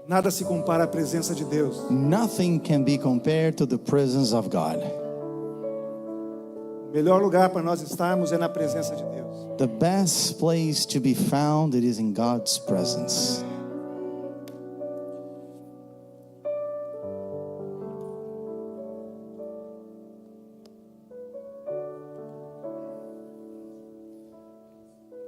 Nada se compara à presença de Deus. Nothing can be compared to the presence of God. O melhor lugar para nós estarmos é na presença de Deus. The best place to be found, it is in God's presence.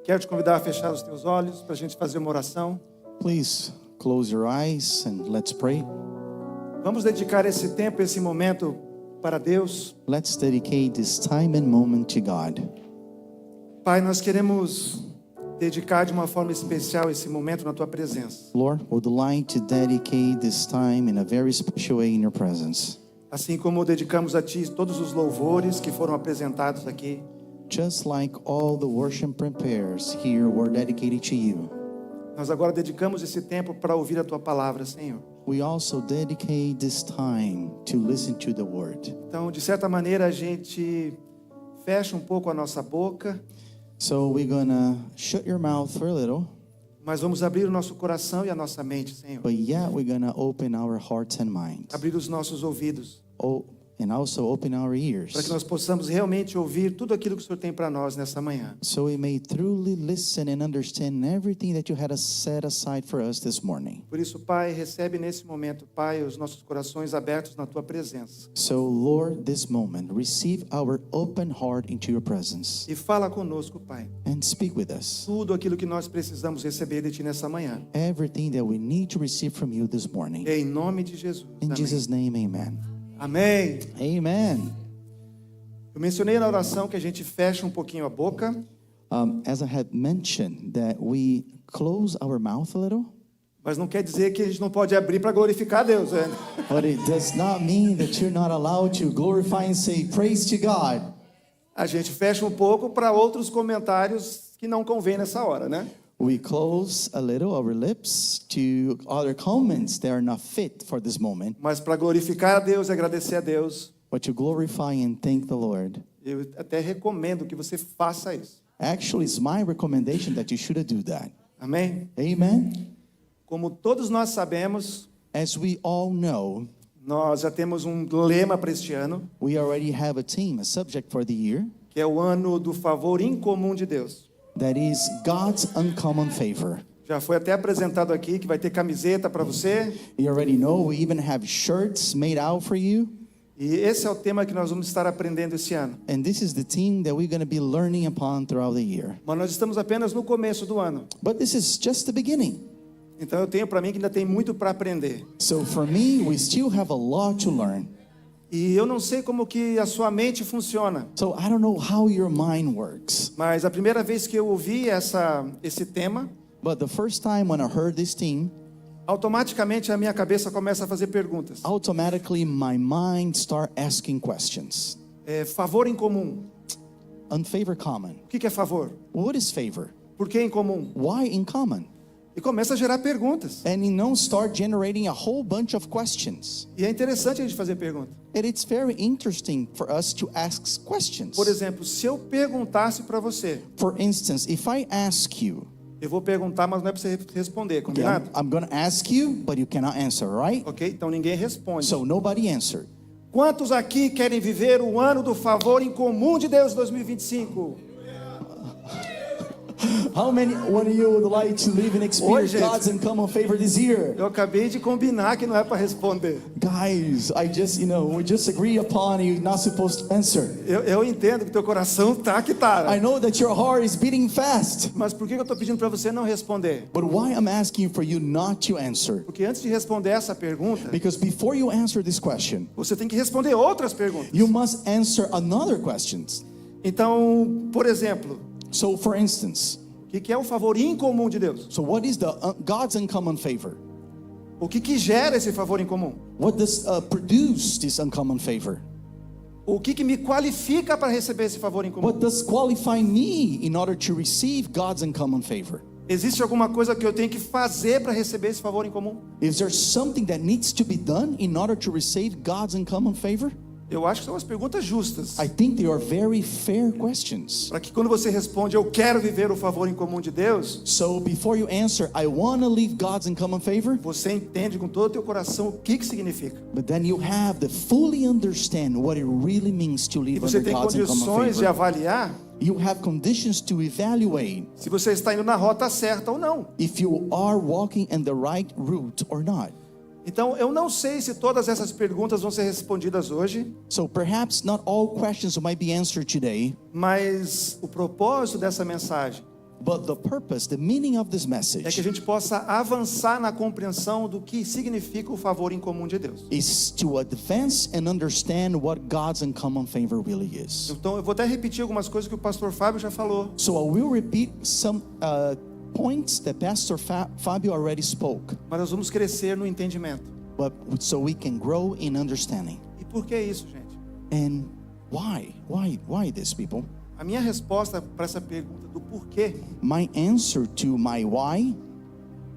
Quero te convidar a fechar os teus olhos para a gente fazer uma oração. Please close your eyes and let's pray. Vamos dedicar esse tempo, esse momento para Deus. Let's dedicate this time and moment to God. Pai, nós queremos dedicar de uma forma especial esse momento na tua presença. Lord, would like to dedicate this time in a very special way in your presence. Assim como dedicamos a ti todos os louvores que foram apresentados aqui. Just like all the worship prayers here were dedicated to you. Nós agora dedicamos esse tempo para ouvir a tua palavra, Senhor. We also dedicate this time to listen to the word. Então, de certa maneira, a gente fecha um pouco a nossa boca. So we're gonna shut your mouth for a little. Mas vamos abrir o nosso coração e a nossa mente, Senhor. But yeah, we're gonna open our hearts and minds. Abrir os nossos ouvidos. Oh, and also open our ears. Para que nós possamos realmente ouvir tudo aquilo que o Senhor tem para nós nessa manhã. So we may truly listen and understand everything that you had set aside for us this morning. Por isso, Pai, recebe nesse momento, Pai, os nossos corações abertos na tua presença. So Lord, this moment, receive our open heart into your presence. E fala conosco, Pai. And speak with us. Tudo aquilo que nós precisamos receber de ti nessa manhã. Everything that we need to receive from you this morning. Em nome de Jesus. In Amém. Jesus' name, amen. Amém. Amen. Eu mencionei na oração que a gente fecha um pouquinho a boca. As I had mentioned, that we close our mouth a little. Mas não quer dizer que a gente não pode abrir para glorificar a Deus, né? But it does not mean that you're not allowed to glorify and say praise to God. A gente fecha um pouco para outros comentários que não convém nessa hora, né? We close a little our lips to other comments that are not fit for this moment. Mas para glorificar a Deus e agradecer a Deus, But to glorify and thank the Lord. eu até recomendo que você faça isso. Actually, it's my recommendation that you should do that. Amém? Amen. Como todos nós sabemos, As we all know, nós já temos um lema para este ano, we already have a theme, a subject for the year, que é o ano do favor incomum de Deus. that is God's uncommon favor. Já foi até apresentado aqui que vai ter camiseta para você. You already know we even have shirts made out for you. E esse é o tema que nós vamos estar aprendendo esse ano. And this is the theme that we're going to be learning upon throughout the year. Mas nós estamos apenas no começo do ano. But this is just the beginning. Então eu tenho para mim que ainda tem muito para aprender. So for me, we still have a lot to learn. E eu não sei como que a sua mente funciona. So I don't know how your mind works. Mas a primeira vez que eu ouvi esse tema, But the first time when I heard this theme, automaticamente a minha cabeça começa a fazer perguntas. automatically my mind start asking questions. Favor em comum. Unfavor common. O que é favor? What is favor? Por que em comum? Why in common? E começa a gerar perguntas. And start generating a whole bunch of questions. E é interessante a gente fazer pergunta. And it's very interesting for us to ask questions. Por exemplo, se eu perguntasse para você, For instance, if I ask you, eu vou perguntar, mas não é para você responder, okay, combinado? I'm going to ask you, but you cannot answer, right? Ok? Então ninguém responde. So nobody answered. Quantos aqui querem viver o ano do favor em comum de Deus 2025? How many one of you would like to live and experience Oi, gente. God's uncommon favor this year? Eu acabei de combinar que não é para responder. Guys, we just agree upon you're not supposed to answer. Eu entendo que teu coração tá que tá. I know that your heart is beating fast. Mas por que eu estou pedindo para você não responder? But why I'm asking for you not to answer? Porque antes de responder essa pergunta, Because before you answer this question, você tem que responder outras perguntas. you must answer another questions. Então, por exemplo, So for instance, o que é o favor incomum de Deus? so what is the God's uncommon favor? O que gera esse favor incomum? What does produce this uncommon favor? O que me qualifica para receber esse favor incomum? What does qualify me in order to receive God's uncommon favor? Existe alguma coisa que eu tenho que fazer para receber esse favor incomum? Is there something that needs to be done in order to receive God's uncommon favor? Eu acho que são as perguntas justas. I think they are very fair questions. Para que quando você responde, eu quero viver o favor em comum de Deus, So before you answer, I want to live God's uncommon favor, você entende com todo o teu coração o que significa. but then you have to fully understand what it really means to E live você under tem God's uncommon condições de favor. avaliar You have conditions to evaluate se você está indo na rota certa ou não. if you are walking in the right route or not. Então, eu não sei se todas essas perguntas vão ser respondidas hoje, So perhaps not all questions might be answered today, mas o propósito dessa mensagem but the purpose, the meaning of this é que a message gente possa avançar na compreensão do que significa o favor em comum de Deus. is to advance and understand what God's uncommon favor really is. Então, eu vou até repetir algumas coisas que o pastor Fábio já falou, So I will repeat some points that Pastor Fabio already spoke, mas nós vamos crescer no entendimento. but so we can grow in understanding. E por que isso, gente? And why? Why this, people? A minha resposta para essa pergunta do porquê My answer to my why,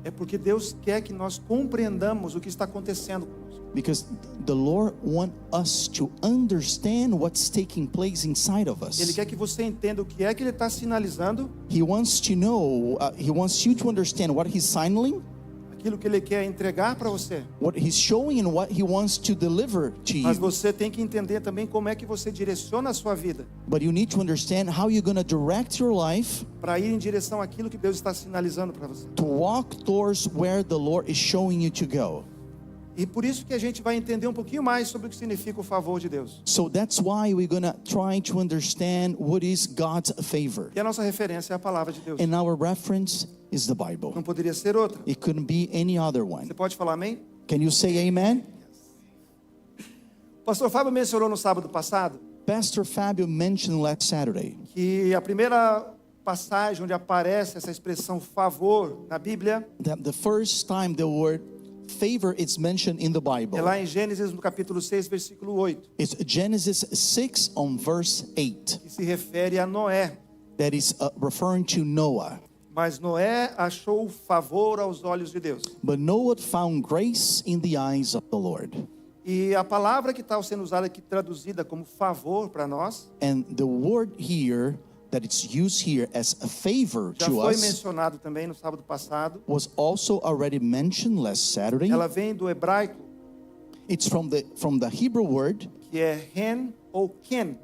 é porque Deus quer que nós compreendamos o que está acontecendo conosco. because the Lord wants us to understand what's taking place inside of Ele us. quer que você entenda o que é que Ele está sinalizando, He wants to know, He wants you to understand what He's signaling, aquilo que Ele quer entregar para você. what He's showing, and what He wants to deliver to Mas you. você tem que entender também como é que você direciona a sua vida But you need to understand how you're going to direct your life para ir em direção àquilo que Deus está sinalizando para você. to walk towards where the Lord is showing you to go. E por isso que a gente vai entender um pouquinho mais sobre o que significa o favor de Deus. So that's why we're going to try to understand what is God's favor. E a nossa referência é a palavra de Deus. And our reference is the Bible. Não poderia ser outra. It couldn't be any other one. Você pode falar amém? Can you say amen? O pastor Fábio mencionou no sábado passado Pastor Fabio mentioned last Saturday que a primeira passagem onde aparece essa expressão favor na Bíblia that the first time the word favor is mentioned in the é Bible. lá em Gênesis, no capítulo 6, versículo 8, It's Genesis 6 on verse 8 que se refere a Noé. that is referring to Noah. Mas Noé achou favor aos olhos de Deus. But Noah found grace in the eyes of the Lord. E a palavra que está sendo usada aqui, traduzida como favor para nós, And the word here that it's used here as a favor já to foi us mencionado também no sábado passado. was also already mentioned last Saturday. Ela vem do hebraico, It's from the Hebrew word que é ren ou ken.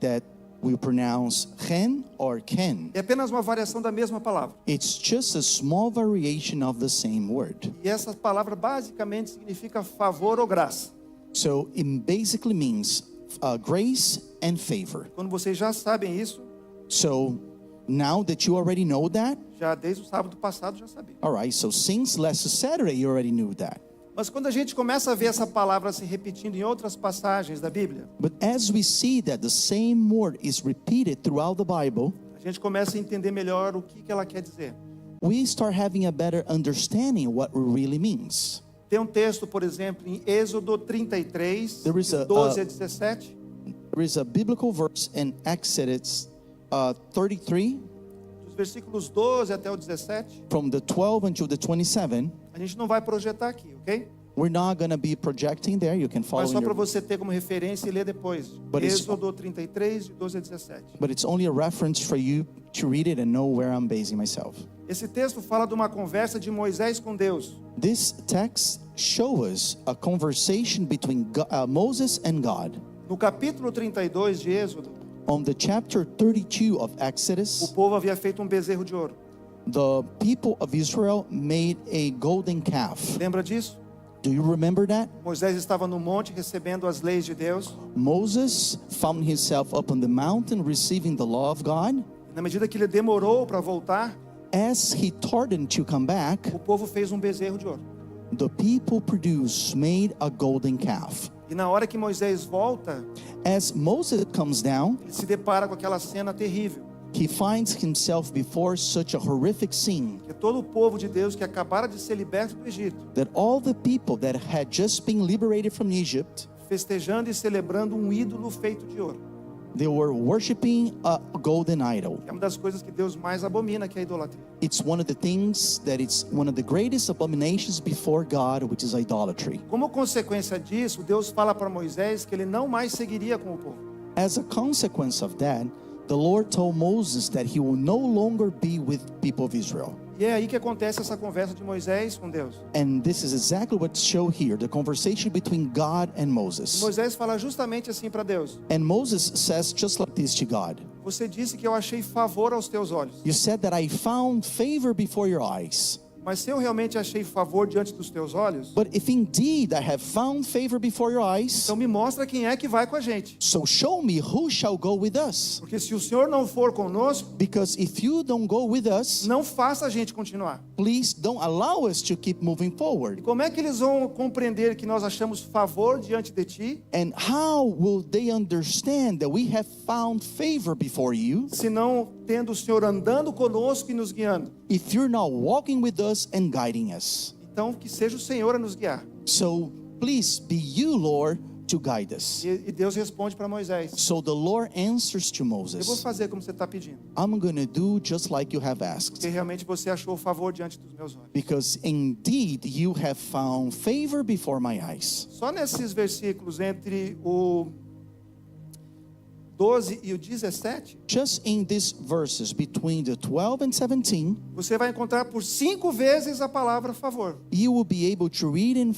that we pronounce chen or ken. É apenas uma variação da mesma palavra. It's just a small variation of the same word. E essa palavra basicamente significa favor ou graça. So it basically means grace and favor. Quando vocês já sabem isso, So now that you already know that, já desde o sábado passado já sabia. all right, so since last Saturday you already knew that. Mas quando a gente começa a ver essa palavra se repetindo em outras passagens da Bíblia, But as we see that the same word is repeated throughout the Bible, a gente começa a entender melhor o que ela quer dizer. we start having a better understanding what it really means. Tem um texto, por exemplo, em Êxodo 33, There is de a- 12 a 17, There is a biblical verse in Exodus 33, dos versículos 12 até o 17. from the 12 until the 27. A gente não vai projetar aqui, ok? We're not going to be projecting there. You can follow Mas só in para your, você ter como referência e ler depois. But it's- Êxodo 33, de 12 a 17. but it's only a reference for you to read it and know where I'm basing myself. Esse texto fala de uma conversa de Moisés com Deus. This text shows us a conversation between Moses and God. No capítulo 32 de Êxodo, On the chapter 32 of o Exodus, povo havia feito um bezerro de ouro. the people of Israel made a golden calf. Lembra disso? Do you remember that? Moisés estava no monte recebendo as leis de Deus. Moses found himself up on the mountain receiving the law of God. Na medida que ele demorou para voltar, As he tardened to come back, o povo fez um bezerro de ouro. the people made a golden calf. E na hora que Moisés volta, As Moses comes down, ele se depara com aquela cena terrível. he finds himself before such a horrific scene Que todo o povo de Deus que acabara de ser liberto do Egito, that all the people that had just been liberated from Egypt, festejando e celebrando um ídolo feito de ouro. They were worshiping a golden idol. É uma das coisas que Deus mais abomina, que é a idolatria. It's one of the things that it's one of the greatest abominations before God, which is idolatry. Como consequência disso, Deus fala para Moisés que ele não mais seguiria com o povo. As a consequence of that, the Lord told Moses that he will no longer be with people of Israel. E é aí que acontece essa conversa de Moisés com Deus. And this is exactly what's shown here, the conversation between God and Moses. Moisés fala justamente assim para Deus: And Moses says just like this to God. você disse que eu achei favor aos teus olhos. You said that I found favor before your eyes. Mas se eu realmente achei favor diante dos teus olhos, But if indeed I have found favor before your eyes, então me mostra quem é que vai com a gente. so show me who shall go with us. Porque se o Senhor não for conosco, Because if you don't go with us, não faça a gente continuar. please don't allow us to keep moving E forward. como é que eles vão compreender que nós achamos favor diante de ti, And how will they understand that we have found favor before you se não tendo o Senhor andando conosco e nos guiando? if you're not walking with us and guiding us? Então que seja o Senhor a nos guiar. So please be you, Lord, to guide us. E Deus responde para Moisés: So the Lord answers to eu vou Moses, fazer como você está pedindo, I'm going to do just like you have asked. porque realmente você achou favor diante dos meus olhos. Because indeed you have found favor before my eyes. Só nesses versículos entre o 12 e o 17, Just in these verses between the 12 and 17, você vai encontrar por 5 vezes a palavra favor. you will be able to read and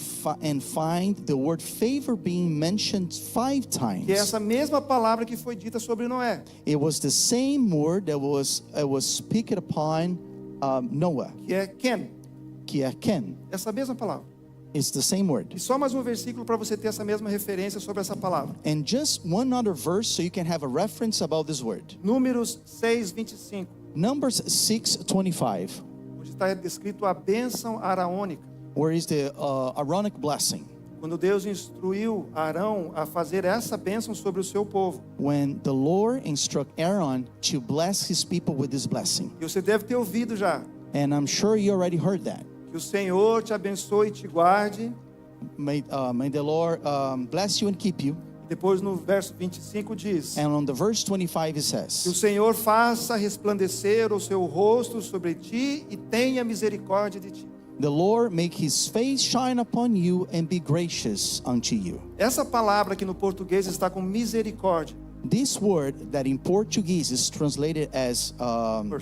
find the word favor being mentioned 5 times. Que é essa mesma palavra que foi dita sobre Noé, It was the same word that was spoken upon Noah, que é Ken. que é Ken. Essa mesma palavra. It's the same word. E só mais um versículo para você ter essa mesma referência sobre essa palavra. And just one other verse so you can have a reference about this word. Números 6, 25, Numbers 6:25, onde está descrito a bênção araônica. where is the Aaronic blessing. Quando Deus instruiu Arão a fazer essa bênção sobre o seu povo. When the Lord instruct Aaron to bless his people with this blessing. E você deve ter ouvido já. And I'm sure you already heard that. Que o Senhor te abençoe e te guarde. May the Lord bless you and keep you. Depois no verso 25 diz: And on the verse 25 it que o says, Senhor faça resplandecer o seu rosto sobre ti e tenha misericórdia de ti. the Lord make his face shine upon you and be gracious unto you. Essa palavra que no português está com misericórdia, This word that in Portuguese is translated as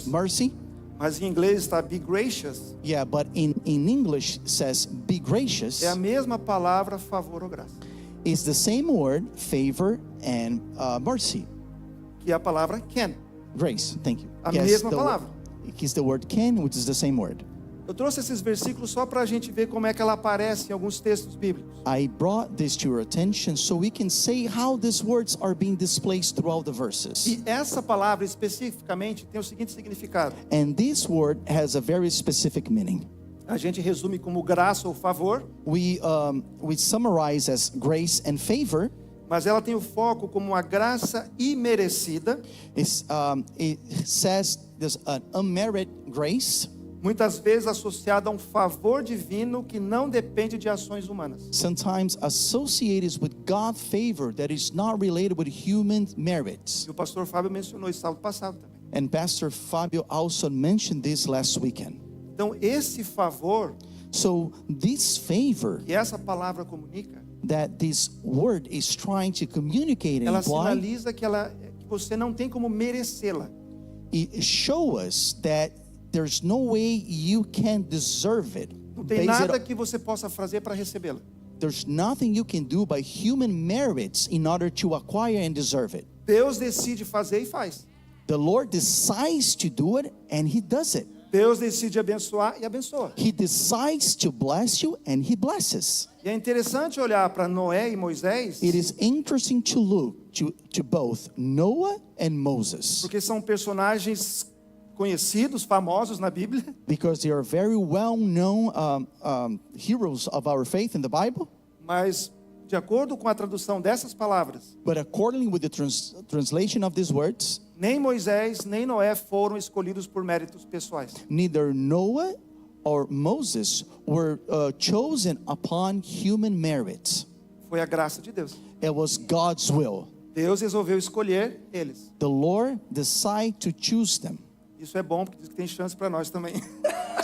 mercy. mas em inglês está be gracious, Yeah, but in English says be gracious. é a mesma palavra favor ou graça, Is the same word, favor and mercy. que é a palavra ken. Grace, thank you. A mesma the palavra. It's the word ken, which is the same word. Eu trouxe esses versículos só para a gente ver como é que ela aparece em alguns textos bíblicos. I brought this to your attention so we can say how these words are being displayed throughout the verses. E essa palavra especificamente tem o seguinte significado. And this word has a very specific meaning. A gente resume como graça ou favor, We summarize as grace and favor. mas ela tem o foco como uma graça imerecida, It says there's an unmerited grace, muitas vezes associada a um favor divino que não depende de ações humanas. sometimes associated with God's favor that is not related with human merits. E o pastor Fábio mencionou isso sábado passado também. And Pastor Fabio also mentioned this last weekend. Então, esse favor So this favor que essa palavra comunica, that this word is trying to communicate and ela imply, sinaliza que você não tem como merecê-la. it shows us that there's no way you can deserve it. Não tem Base it nada on- que você possa fazer para recebê-la. There's nothing you can do by human merits in order to acquire and deserve it. Deus decide fazer e faz. The Lord decides to do it and He does it. Deus decide abençoar e abençoa. He decides to bless you and He blesses. E é interessante olhar para Noé e Moisés, It is interesting to look to both Noah and Moses porque são personagens conhecidos, famosos na Bíblia, because they are very well known heroes of our faith in the Bible. mas de acordo com a tradução dessas palavras, But according with the translation of these words, nem Moisés nem Noé foram escolhidos por méritos pessoais. neither Noah or Moses were chosen upon human merit. Foi a graça de Deus. It was God's will. Deus resolveu escolher eles. The Lord decided to choose them. Isso é bom, porque diz que tem chance para nós também.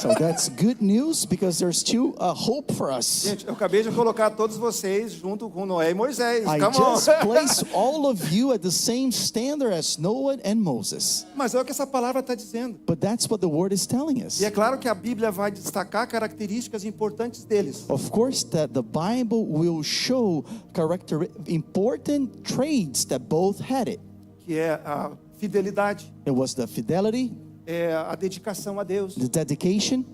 So that's good news because there's still a hope for us. Gente, eu acabei de colocar todos vocês junto com Noé e Moisés. I Come just on. placed all of you at the same standard as Noah and Moses. Mas é o que essa palavra está dizendo. But that's what the word is telling us. E é claro que a Bíblia vai destacar características importantes deles. Of course, that the Bible will show important traits that both had it. Que é a fidelidade, It was the fidelity, é a dedicação a Deus. the dedication.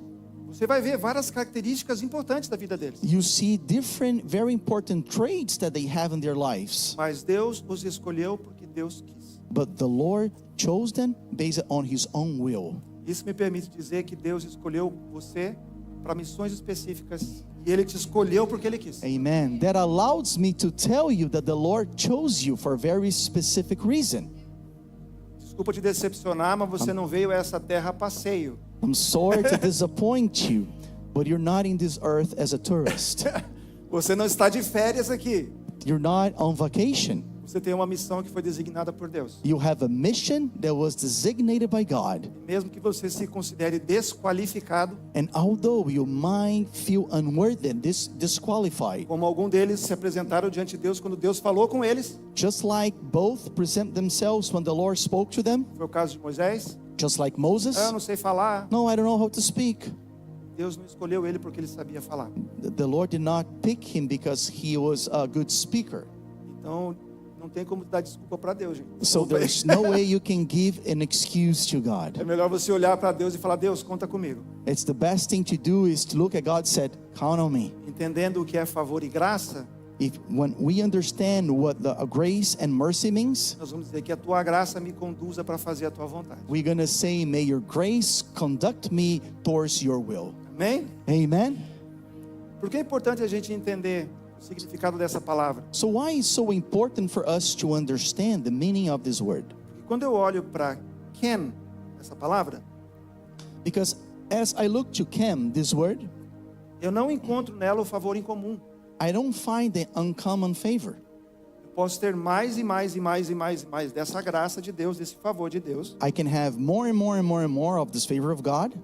Você vai ver várias características importantes da vida deles. You see different, very important traits that they have in their lives. Mas Deus os escolheu porque Deus quis. But the Lord chose them based on His own will. Isso me permite dizer que Deus escolheu você para missões específicas. E Ele te escolheu porque Ele quis. Amen. That allows me to tell you that the Lord chose you for a very specific reason. Desculpa te decepcionar, mas você não veio a essa terra a passeio. I'm sorry to disappoint you, but you're not in this earth as a tourist. Você não está de férias aqui. You're not on vacation. Você tem uma missão que foi designada por Deus. You have a mission that was designated by God. Mesmo que você se considere desqualificado, And although you might feel unworthy and disqualified, como algum deles se apresentaram diante de Deus quando Deus falou com eles, just like both present themselves when the Lord spoke to them, foi o caso de Moisés. just like Moses, Eu não sei falar. no, I don't know how to speak. Deus não escolheu ele porque ele sabia falar. The Lord did not pick him because he was a good speaker. Então, não tem como dar desculpa para Deus, gente. So Desculpa aí. there's no way you can give an excuse to God. É melhor você olhar para Deus e falar: Deus, conta comigo. It's the best thing to do is to look at God and said, count on me. Entendendo o que é favor e graça, When we understand what the grace and mercy means, nós vamos dizer que a tua graça me conduza para fazer a tua vontade. we're going to say, may your grace conduct me towards your will. Amém? Amen. Por que é importante a gente entender o significado dessa palavra? So why is so important for us to understand the meaning of this word? Porque quando eu olho para Ken, essa palavra, Because as I look to Kem, this word, eu não encontro nela o favor em comum. I don't find the uncommon favor. Eu posso ter mais e mais e mais e mais e mais dessa graça de Deus, desse favor de Deus, I can have more and more and more and more of this favor of God,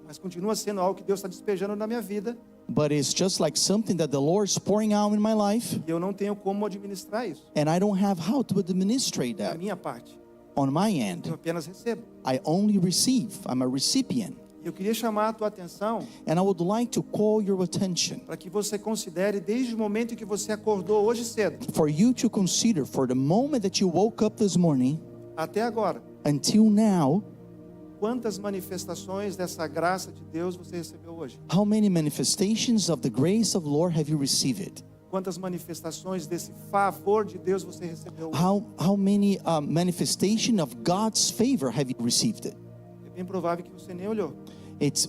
mas continua sendo algo que Deus está despejando na minha vida but it's just like something that the Lord is pouring out in my life, e eu não tenho como administrar isso. and I don't have how to administrate Da that minha parte, on my eu end. apenas recebo. I only receive. I'm a recipient. Eu queria chamar a tua atenção And I would like to call your attention para que você considere desde o momento em que você acordou hoje cedo for you to consider for the moment that you woke up this morning até agora, until now, quantas manifestações dessa graça de Deus você recebeu hoje? how many manifestations of the grace of the Lord have you received? Quantas manifestações desse favor de Deus você recebeu hoje? How many manifestation of God's favor have you received it? É bem provável que você nem olhou. It's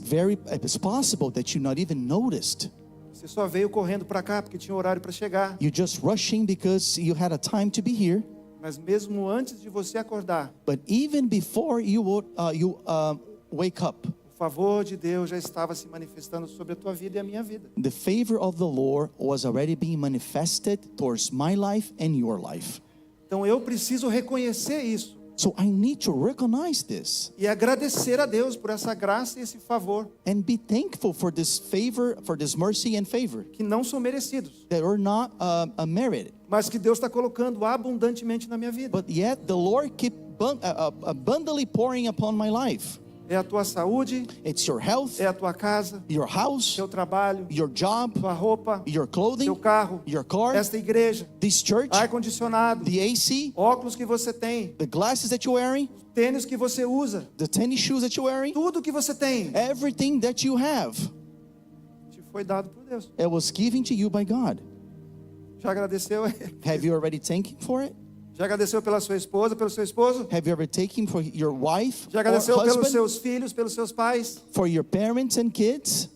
possible that you not even noticed. Você só veio correndo para cá porque tinha horário para chegar. You're just rushing because you had a time to be here. Mas mesmo antes de você acordar, But even before you wake up, o favor de Deus já estava se manifestando sobre a tua vida e a minha vida. the favor of the Lord was already being manifested towards my life and your life. Então eu preciso reconhecer isso So I need to recognize this e agradecer a Deus por essa graça e esse favor and be thankful for this favor, for this mercy and favor que não são merecidos, that are not merited. mas que Deus está colocando abundantemente na minha vida. But yet the Lord keep abundantly pouring upon my life. É a tua saúde, It's your health, é a tua casa, your house, teu trabalho, your job, tua roupa, your clothing, teu carro, your car, esta igreja, this church, ar condicionado, the AC, óculos que você tem, the glasses that you're wearing, tênis que você usa, the tennis shoes that you're wearing, tudo que você tem everything that you have, te foi dado por Deus. it was given to you by God. Já agradeceu? Have you already taken for it? Já agradeceu pela sua esposa, pelo seu esposo? Have you ever taken for your wife Já or agradeceu pelos husband, seus filhos, pelos seus pais? for your parents and kids?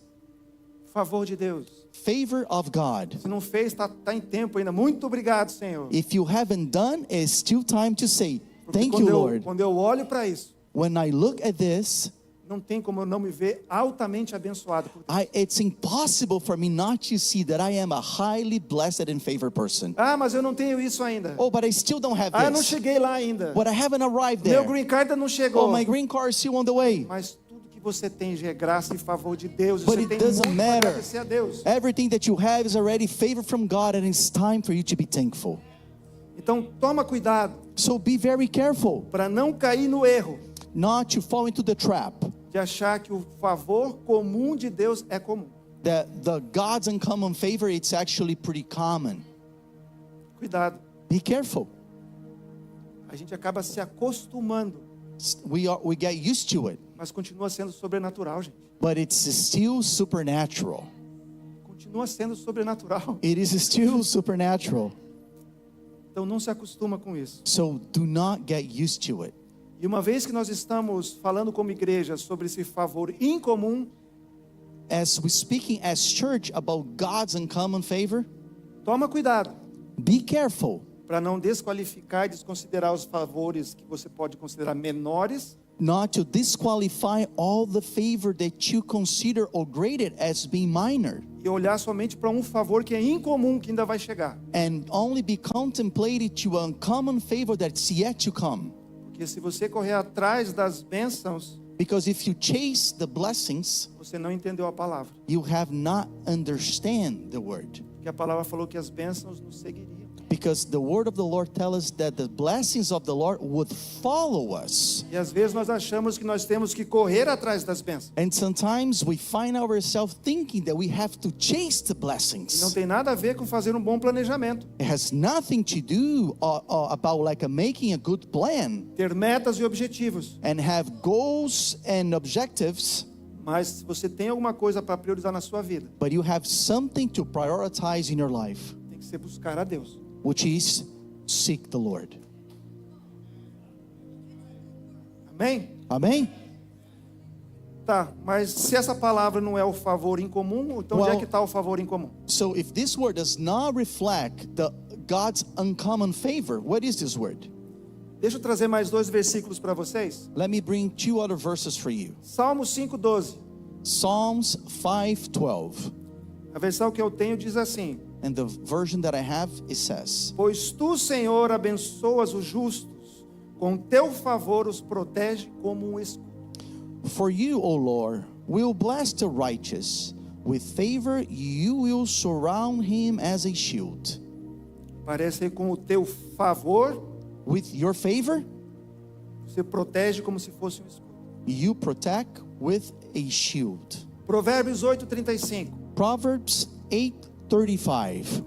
Favor de Deus. Favor of God. Se não fez, tá em tempo ainda. Muito obrigado, Senhor. If you haven't done, it's still time to say, Porque thank you, Lord. quando eu olho para isso, When I look at this, não tem como eu não me ver altamente abençoado por Deus. It's impossible for me not to see that I am a highly blessed and favored person. Ah, mas eu não tenho isso ainda. Oh, but I still don't have Ah, eu não this. cheguei lá ainda. But I haven't arrived Meu there. green card ainda não chegou. Oh, my green card is still on the way. Mas tudo que você tem já é graça e favor de Deus. E But você it tem doesn't muito para matter. agradecer a Deus. Everything that you have is already favored from God, and it's time for you to be thankful. Então toma cuidado So be very careful para não cair no erro not to fall into the trap de achar que o favor comum de Deus é comum. that the God's uncommon favor, it's actually pretty common. Cuidado. Be careful. A gente acaba se acostumando, We get used to it, mas continua sendo sobrenatural, gente. but it's still supernatural. Continua sendo sobrenatural. It is still supernatural. Então não se acostuma com isso. So do not get used to it. E uma vez que nós estamos falando como igreja sobre esse favor incomum, As we're speaking as church about God's uncommon favor, toma cuidado be careful para não desqualificar e desconsiderar os favores que você pode considerar menores not to disqualify all the favor that you consider or graded as being minor, e olhar somente para um favor que é incomum que ainda vai chegar. and only be contemplated to a uncommon favor that's yet to come. Porque se você correr atrás das bênçãos, Because if you chase the blessings, você não entendeu a palavra. you have not understand the word. Porque a palavra falou que as bênçãos nos seguiriam. Because the word of the Lord tells us that the blessings of the Lord would follow us. E às vezes nós achamos que nós temos que correr atrás das bênçãos. And sometimes we find ourselves thinking that we have to chase the E não blessings. tem nada a ver com fazer um bom planejamento. It has nothing to do about like making a good plan Ter metas e objetivos. and have goals and objectives, Mas se você tem alguma coisa para priorizar na sua vida, but you have something to prioritize in your life, tem que ser buscar a Deus. which is seek the Lord. Amém? Amen? Tá, mas se essa palavra não é o favor incomum, então onde é que está o favor incomum? So if this word does not reflect God's uncommon favor, what is this word? Deixa eu trazer mais 2 versículos para vocês. Let me bring 2 other verses for you. Salmo 5:12. Psalms 5:12. A versão que eu tenho diz assim: And the version that I have, it says, Pois tu, Senhor, abençoas os justos, com teu favor os protege como um escudo. For you, O Lord, will bless the righteous. With favor you will surround him as a shield. Parece que com o teu favor, With your favor, você protege como se fosse um escudo. you protect with a shield. Provérbios 8:35. Proverbs 8:35.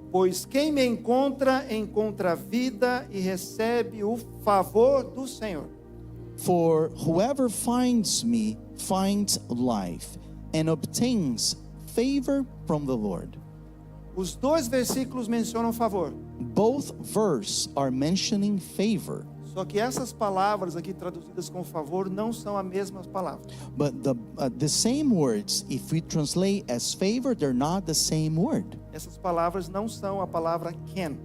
Pois quem me encontra, encontra vida e recebe o favor do Senhor. For whoever finds me finds life and obtains favor from the Lord. Os 2 versículos mencionam favor. Both verses are mentioning favor, Só que essas palavras aqui traduzidas com favor não são as mesmas palavras. but the same words, if we translate as favor, they're not the same word. Essas palavras não são a palavra ken.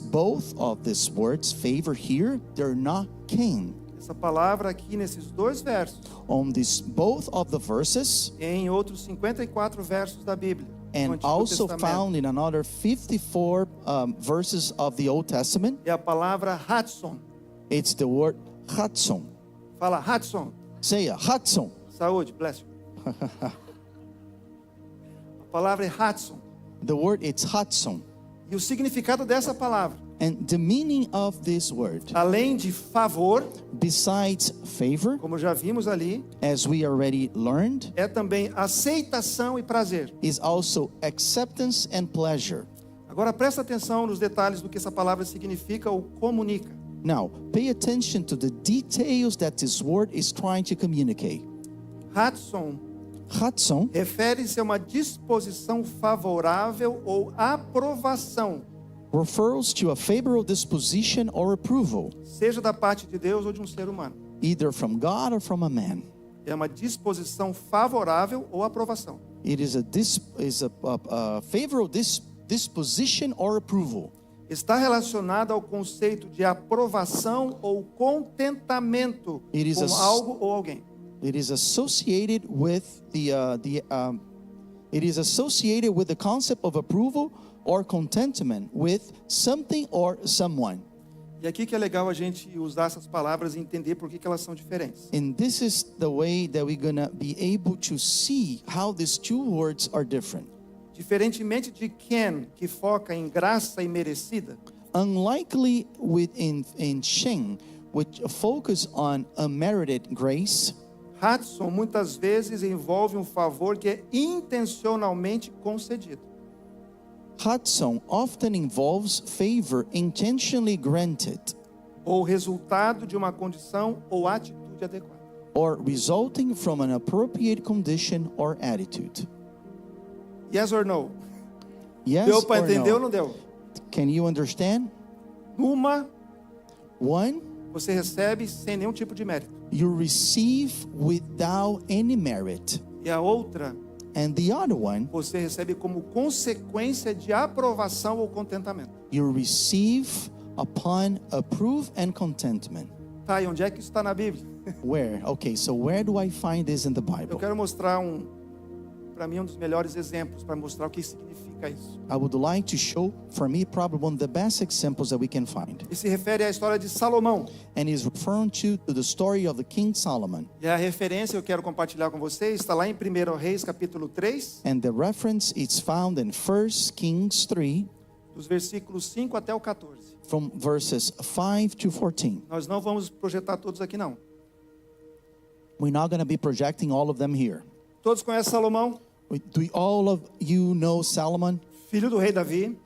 Both of these words, favor here, they're not king. Essa palavra aqui nesses 2 versos, On both of the verses, em outros 54 versos da Bíblia, no and Antigo also Testamento, found in another 54 verses of the Old Testament, é a palavra Hatson. it's the word Hatson. Fala Hatson. Say it, Hatson. Saúde, bless you. A palavra é Hatson. The word it's Hatson. E o significado dessa palavra, And the meaning of this word, além de favor, besides favor, como já vimos ali, as we already learned, é também aceitação e prazer. is also acceptance and pleasure. Agora presta atenção nos detalhes do que essa palavra significa ou comunica. Now, pay attention to the details that this word is trying to communicate. Hatson Hatson refere-se a uma disposição favorável ou aprovação, refers to a favorable disposition or approval, seja da parte de Deus ou de um ser humano. either from God or from a man. É uma disposição favorável ou aprovação. It is a favorable disposition or approval. Está relacionada ao conceito de aprovação ou contentamento It is com a- algo ou alguém. It is associated with it is associated with the concept of approval or contentment with something or someone. E aqui que é legal a gente usar essas palavras e entender por que elas são diferentes. And this is the way that we're gonna be able to see how these two words are different. Diferentemente de Ken, que foca em graça imerecida, Unlikely in Shen, which focus on unmerited grace, Hudson muitas vezes envolve um favor que é intencionalmente concedido. Hudson often involves favor intentionally granted Ou resultado de uma condição ou atitude adequada. or resulting from an appropriate condition or attitude. Yes or no? Yes Deu para or entender ou no? não deu? Can you understand? Numa, One, você recebe sem nenhum tipo de mérito. you receive without any merit. E a outra, And the other one, você recebe como consequência de aprovação ou contentamento. you receive upon approve and contentment. Tá, e onde é que isso está na Bíblia? Where? Okay, so where do I find this in the Eu Bible? quero mostrar para mim, um dos melhores exemplos para mostrar o que significa isso. I would like to show, for me, probably one of the best examples that we can find. E se refere à história de Salomão. And is referring to the story of the King Solomon. E a referência eu quero compartilhar com vocês, está lá em 1 Reis, capítulo 3, And the reference is found in 1 Kings 3, dos versículos 5 até o 14. from verses 5 to 14. Nós não vamos projetar todos aqui não. We're not going to be projecting all of them here. Todos conhecem Salomão, Do all of you know Solomon, filho do rei Davi,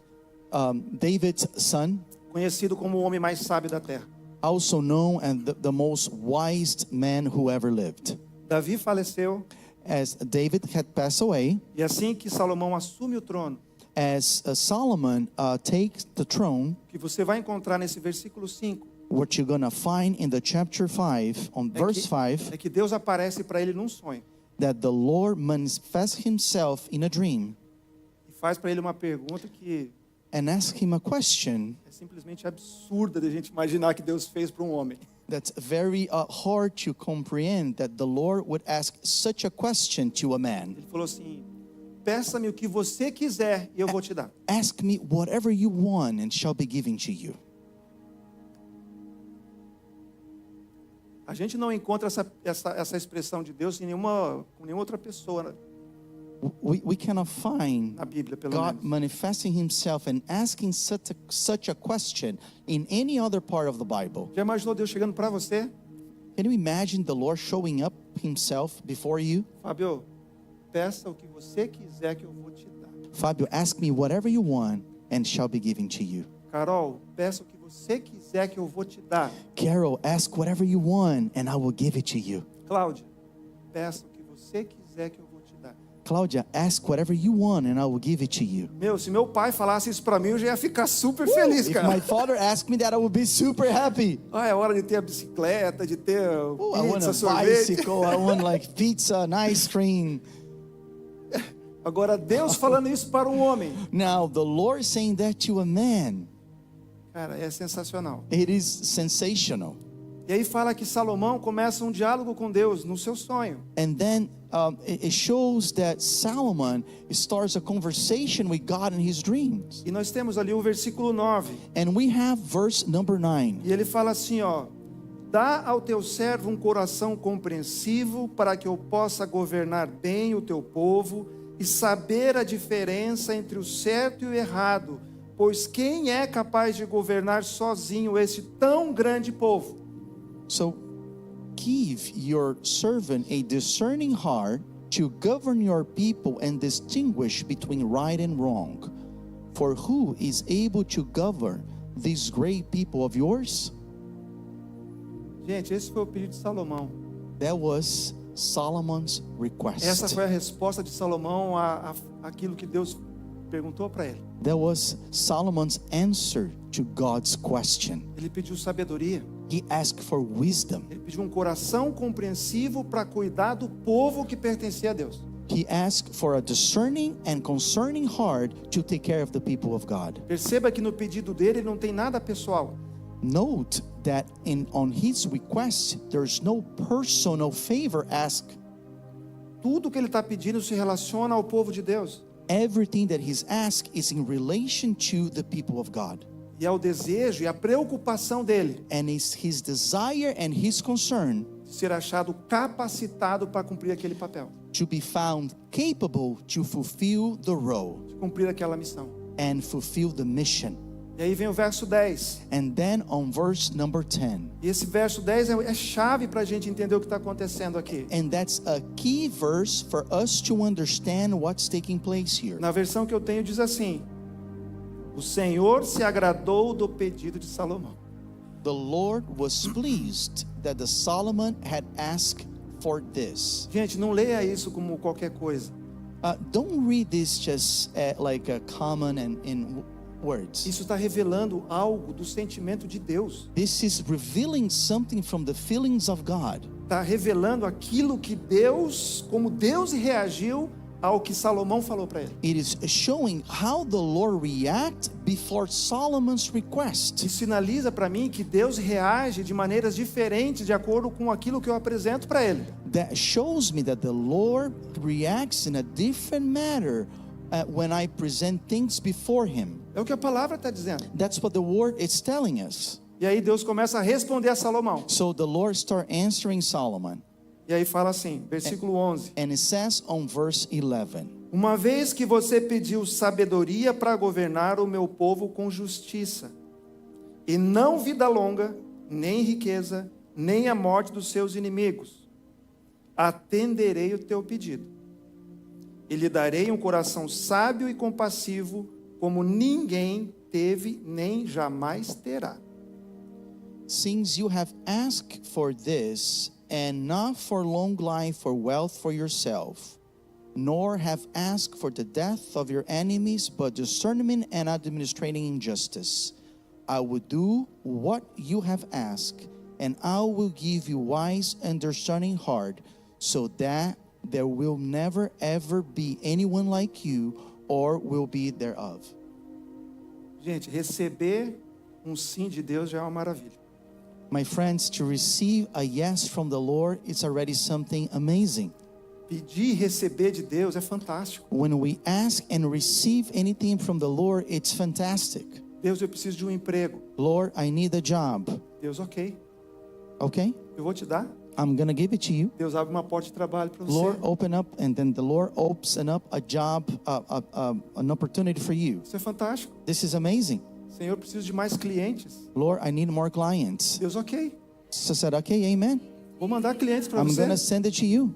David's son, conhecido como o homem mais sábio da terra. also known as the most wise man who ever lived? Davi faleceu, As David had passed away, e assim que Salomão assume o trono, as Solomon takes the throne, que você vai encontrar nesse versículo 5, what you're going to find in the chapter 5, on verse 5, é que Deus aparece para ele num sonho that the Lord manifests himself in a dream e faz para ele uma pergunta que and asks him a question é simplesmente absurda de a gente imaginar que Deus fez para um homem. that's very hard to comprehend, that the Lord would ask such a question to a man. Ele falou assim: peça-me o que você quiser e eu vou te dar. Ask me whatever you want and shall be given to you. A gente não encontra essa expressão de Deus com nenhuma outra pessoa We cannot find na Bíblia, pelo God menos. manifesting himself and asking such a question in any other part of the Bible. Já imaginou Deus chegando para você? Can you imagine the Lord showing up himself before you? Fábio, peça o que você quiser que eu vou te dar. Fabio, ask me whatever you want and shall be given to you. Carol, peça o que você quiser que eu vou te dar. Carol, ask whatever you want and I will give it to you. Cláudia, peça o que você quiser que eu vou te dar. Claudia, ask whatever you want and I will give it to you. Se meu pai falasse isso para mim, eu já ia ficar super feliz, If cara. my father asked me that, I would be super happy. É hora de ter a bicicleta, de ter Oh, I want pizza, a sorvete. bicycle, I want like pizza, and ice cream. Agora, Deus falando isso para um homem, Now, the Lord saying that to a man, cara, é sensacional. it is sensational. E aí fala que Salomão começa um diálogo com Deus no seu sonho. And then it shows that Solomon starts a conversation with God in his dreams. E nós temos ali o versículo 9. And we have verse number 9. E ele fala assim, ó: dá ao teu servo um coração compreensivo para que eu possa governar bem o teu povo e saber a diferença entre o certo e o errado, pois quem é capaz de governar sozinho esse tão grande povo? So give your servant a discerning heart to govern your people and distinguish between right and wrong. For who is able to govern these great people of yours? Gente, esse foi o pedido de Salomão. That was Solomon's request. Essa foi a resposta de Salomão àquilo que Deus perguntou para ele. That was Solomon's answer to God's question. Ele pediu sabedoria. He asked for wisdom. Ele pediu um coração compreensivo para cuidar do povo que pertencia a Deus. He asked for a discerning and concerning heart to take care of the people of God. Perceba que no pedido dele não tem nada pessoal. Note that on his request, there's no personal favor asked. Tudo que ele está pedindo se relaciona ao povo de Deus. Everything that he's asked is in relation to the people of God. E é o desejo e a preocupação dele And it's his desire and his concern de ser achado capacitado para cumprir aquele papel, to be found capable to fulfill the role de cumprir aquela missão. and fulfill the mission. E aí vem o verso 10. And then on verse number 10, E esse verso 10 é chave para a gente entender o que está acontecendo aqui. and that's a key verse for us to understand what's taking place here. Na versão que eu tenho diz assim: o Senhor se agradou do pedido de Salomão. The Lord was pleased that the Solomon had asked for this. Gente, não leia isso como qualquer coisa. Don't read this just like a common and in words. Isso está revelando algo do sentimento de Deus. This is revealing something from the feelings of God. Está revelando aquilo que Deus, como Deus reagiu ao que Salomão falou para ele. It is showing how the Lord reacted before Solomon's request. Isso sinaliza para mim que Deus reage de maneiras diferentes de acordo com aquilo que eu apresento para ele. That shows me that the Lord reacts in a different manner when I present things before Him. É o que a palavra está dizendo. That's what the word is telling us. E aí Deus começa a responder a Salomão. So the Lord start answering Solomon. E aí fala assim, versículo 11. And it says on verse 11, Uma vez que você pediu sabedoria para governar o meu povo com justiça, e não vida longa, nem riqueza, nem a morte dos seus inimigos, atenderei o teu pedido. E lhe darei um coração sábio e compassivo, como ninguém teve nem jamais terá. since you have asked for this, and not for long life or wealth for yourself, nor have asked for the death of your enemies, but discernment and administrating justice, I will do what you have asked, and I will give you wise, understanding heart, so that there will never ever be anyone like you, or will be thereof. Gente, receber sim de Deus já é uma maravilha. My friends, to receive a yes from the Lord, it's already something amazing. Pedir e receber de Deus é fantástico. When we ask and receive anything from the Lord, it's fantastic. Deus, eu preciso de um emprego. Lord, I need a job. Deus, ok. Okay? Eu vou te dar. I'm going to give it to you. Deus abre uma porta de trabalho para você. Lord, open up, and then the Lord opens up a job, an opportunity for you. Isso é fantástico. This is amazing. Senhor, eu preciso de mais clientes. Lord, I need more clients. Deus, ok. So I said, okay, amen. Vou mandar clientes para I'm você. going to send it to you.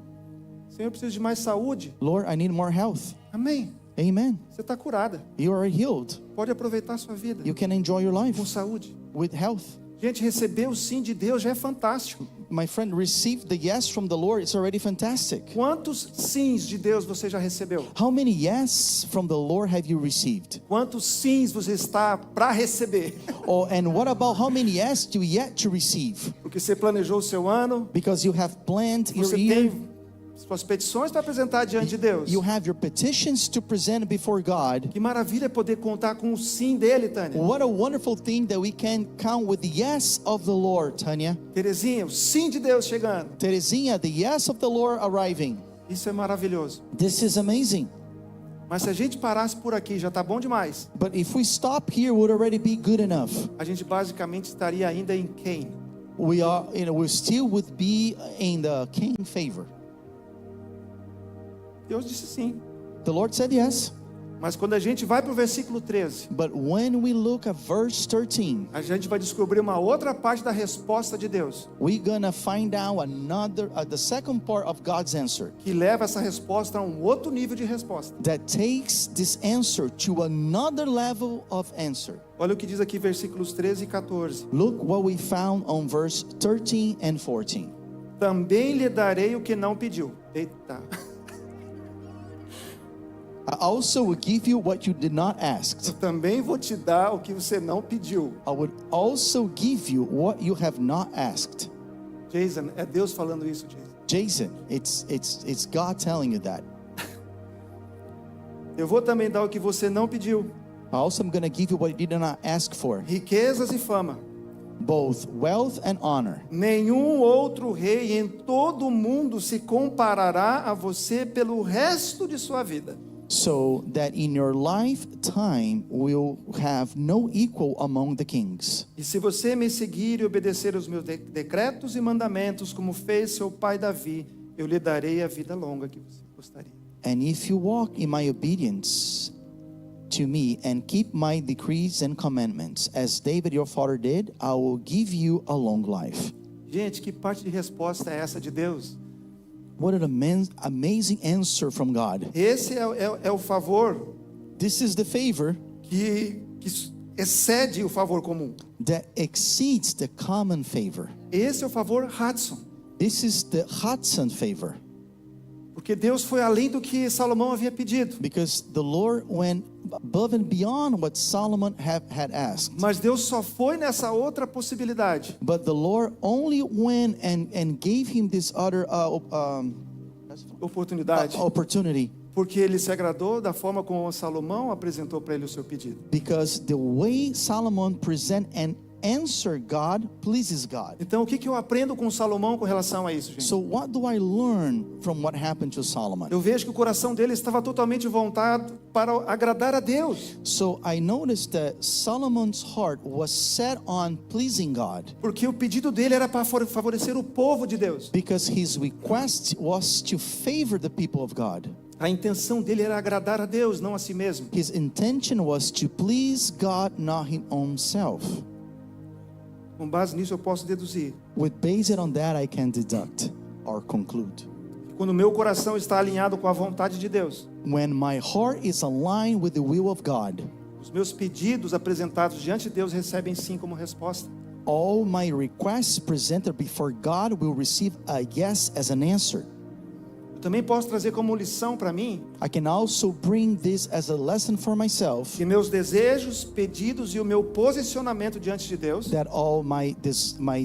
Senhor, eu preciso de mais saúde. Lord, I need more health. Amém. Amen. Você está curada. You are healed. Pode aproveitar a sua vida You can enjoy your life com saúde. with health. Gente, receber o sim de Deus já é fantástico. My friend, receive the yes from the Lord. It's already fantastic. Quantos sims de Deus você já recebeu? How many yes from the Lord have you received? Quantos sims você está para receber? Oh, and what about how many yes do you yet to receive? Porque você planejou o seu ano, Because you have planned your você year. tem suas petições para apresentar diante de Deus. You have your petitions to present before God. Que maravilha poder contar com o sim dele, Tânia. What a wonderful thing that we can count with the yes of the Lord, Tanya. Terezinha, o sim de Deus chegando. Terezinha, the yes of the Lord arriving. Isso é maravilhoso. This is amazing. Mas se a gente parasse por aqui, já está bom demais. But if we stop here, would already be good enough. A gente basicamente estaria ainda em Cain. We still would be in the Cain favor. Deus disse sim. The Lord said yes. Mas quando a gente vai para o versículo 13, But when we look at verse 13, a gente vai descobrir uma outra parte da resposta de Deus, we're gonna find out the second part of God's answer que leva essa resposta a um outro nível de resposta. that takes this answer to another level of answer. Olha o que diz aqui versículos 13 e 14. Look what we found on verse 13 and 14. Também lhe darei o que não pediu. Eita. I also will give you what you did not ask. Eu também vou te dar o que você não pediu. I would also give you what you have not asked. Jason, é Deus falando isso, Jason. Jason, it's God telling you that. Eu vou também dar o que você não pediu. I also am going to give you what you did not ask for. Riquezas e fama, both wealth and honor. Nenhum outro rei em todo o mundo se comparará a você pelo resto de sua vida. So that in your lifetime will have no equal among the kings. E se você me seguir e obedecer os meus decretos e mandamentos, como fez seu pai Davi, eu lhe darei a vida longa que você gostaria. And if you walk in my obedience to me and keep my decrees and commandments, as David your father did, I will give you a long life. Gente, que parte de resposta é essa de Deus? What an amazing answer from God. Esse é o favor This is the favor que excede o favor comum. that exceeds the common favor. Esse é o favor Hudson. This is the Hudson favor. Porque Deus foi além do que Salomão havia pedido. Because the Lord went above and beyond what Solomon had asked. Mas Deus só foi nessa outra possibilidade. But the Lord only went and gave him this other Oportunidade. opportunity. Porque ele se agradou da forma como Salomão apresentou para ele o seu pedido. Because the way Solomon present and answer God pleases God. Então, o que eu aprendo com Salomão com relação a isso, gente? So what do I learn from what happened to Solomon? Eu vejo que o coração dele estava totalmente voltado para agradar a Deus. So I noticed that Solomon's heart was set on pleasing God. Porque o pedido dele era para favorecer o povo de Deus. Because his request was to favor the people of God. A intenção dele era agradar a Deus, não a si mesmo. His intention was to please God, not his own self. Com base nisso eu posso deduzir. Based on that, I can deduct or conclude. Quando o meu coração está alinhado com a vontade de Deus, When my heart is aligned with the will of God, os meus pedidos apresentados diante de Deus recebem sim como resposta. all my requests presented before God will receive a yes as an answer. Eu também posso trazer como lição para mim I can also bring this as a lesson for myself, que meus desejos, pedidos e o meu posicionamento diante de Deus that all my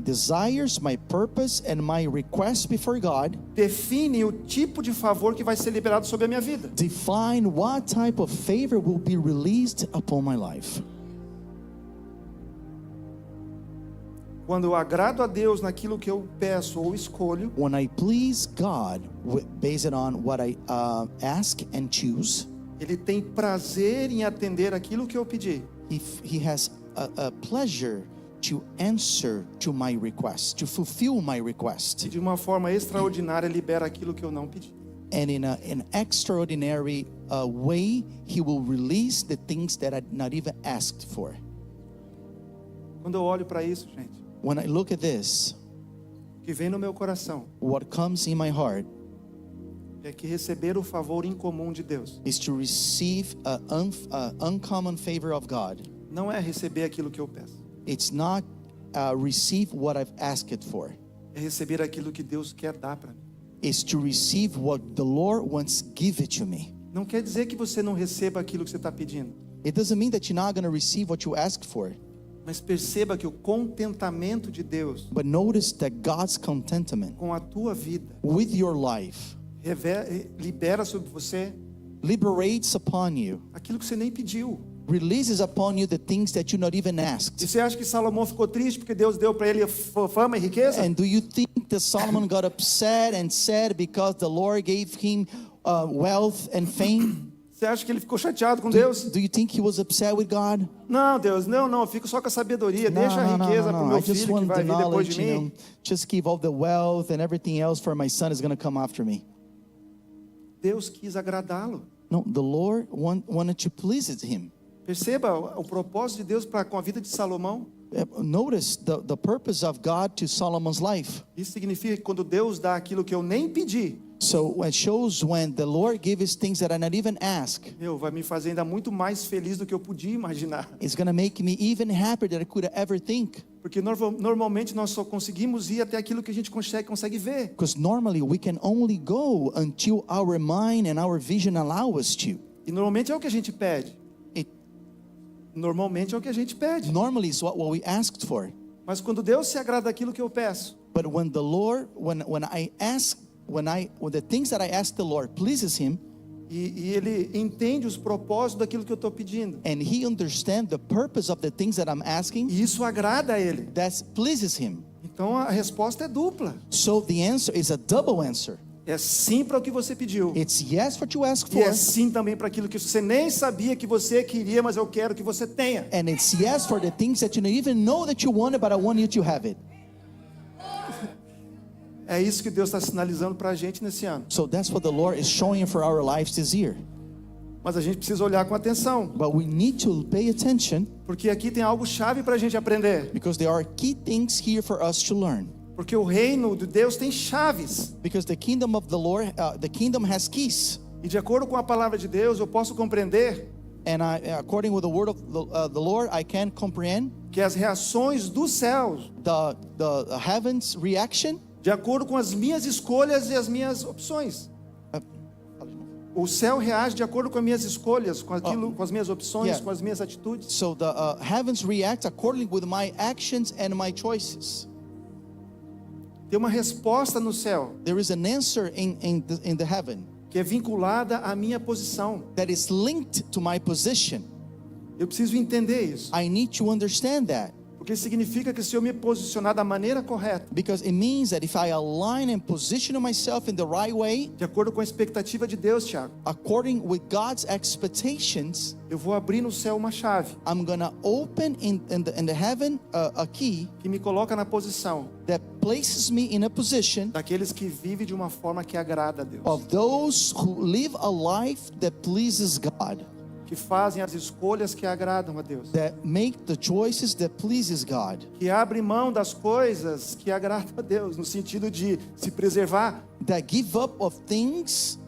desires, my purpose, and my requests before God definem o tipo de favor que vai ser liberado sobre a minha vida. define what type of favor will be released upon my life. Quando eu agrado a Deus naquilo que eu peço ou escolho, When I please God based on what I ask and choose, Ele tem prazer em atender aquilo que eu pedi. He has a pleasure to answer to my request, to fulfill my E request. de uma forma extraordinária libera aquilo que eu não pedi. And in an extraordinary way, He will release the things that I not even asked for. Quando eu olho para isso, gente, When I look at this, o que vem no meu coração what comes in my heart é que receber o favor incomum de Deus is to receive an uncommon favor of God. não é receber aquilo que eu peço, It's not receive what I've asked for. é receber aquilo que Deus quer dar para mim. It's to receive what the Lord wants give it to me. Não quer dizer que você não receba aquilo que você está pedindo, It doesn't mean that you're not going to receive what you asked for. mas perceba que o contentamento de Deus But notice that God's contentment com a tua vida with your life libera sobre você liberates upon you, aquilo que você nem pediu. releases upon you the things that you not even E asked. você acha que Salomão ficou triste porque Deus deu para ele fama e riqueza? And do you think that Solomon got upset and sad because the Lord gave him wealth and fame? Você acha que ele ficou chateado com Deus? Do you think he was upset with God? Não, Deus, não, eu fico só com a sabedoria. Deixa a riqueza para o meu I just filho que want vai the vir depois de knowledge, mim. just give all the wealth and everything else for my son is going to come after me. Deus quis agradá-lo. No, the Lord wanted to please him. Perceba o propósito de Deus com a vida de Salomão. Notice the purpose of God to Solomon's life. Isso significa que quando Deus dá aquilo que eu nem pedi, So it shows when the Lord gives things that I not even ask, vai me fazer ainda muito mais feliz do que eu podia imaginar. it's going to make me even happier than I could ever think. Porque normalmente nós só conseguimos ir até aquilo que a gente consegue ver. Because normally we can only go until our mind and our vision allow us to. E normalmente é o que a gente pede. It Normalmente é o que a gente pede. normally is what we asked for. Mas quando Deus se agrada daquilo que eu peço, But when the Lord, when the things that I ask the Lord pleases Him, E ele entende os propósitos daquilo que eu estou pedindo. And he understands the purpose of the things that I'm asking. E isso agrada a ele. That pleases him. Então a resposta é dupla. So the answer is a double answer. É sim para o que você pediu. It's yes what you ask E é for. sim também para aquilo que você nem sabia que você queria, mas eu quero que você tenha. And it's yes for the things that you didn't even know that you wanted, but I want you to have it. É isso que Deus está sinalizando para a gente nesse ano. So that's what the Lord is showing for our lives this year. Mas a gente precisa olhar com atenção, But we need to pay attention porque aqui tem algo chave para a gente aprender. because there are key things here for us to learn. Porque o reino de Deus tem chaves. Because the kingdom of the Lord, the kingdom has keys. E de acordo com a palavra de Deus, eu posso compreender And according with the word of the Lord, I can comprehend que as reações dos céus, the heaven's reaction. de acordo com as minhas escolhas e as minhas opções. O céu reage de acordo com as minhas escolhas, com aquilo, com as minhas opções, Yeah. com as minhas atitudes. So the heavens react according with my actions and my choices. Tem uma resposta no céu There is an answer in the heaven que é vinculada à minha posição. that is linked to my position. Eu preciso entender isso, I need to understand that. porque significa que se eu me posicionar da maneira correta, Because it means that if I align and position myself in the right way, de acordo com a expectativa de Deus, Tiago, according with God's expectations, eu vou abrir no céu uma chave I'm gonna open in the heaven a key que me coloca na posição that places me in a position daqueles que vivem de uma forma que agrada a Deus, of those who live a life that pleases God, que fazem as escolhas que agradam a Deus, that make the choices that pleases God, que abrem mão das coisas que agradam a Deus, no sentido de se preservar. that give up of things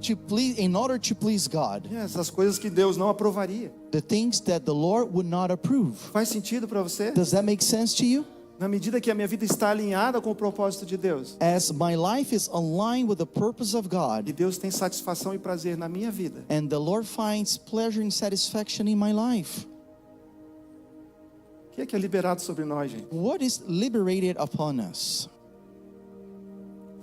to please in order to please God, Essas coisas que Deus não aprovaria. the things that the Lord would not approve. Faz sentido para você? Does that make sense to you? Na medida que a minha vida está alinhada com o propósito de Deus, As my life is aligned with the purpose of e God, Deus tem satisfação e prazer na minha vida, and the Lord finds pleasure and satisfaction in my life, o que é liberado sobre nós, gente? what is liberated upon us?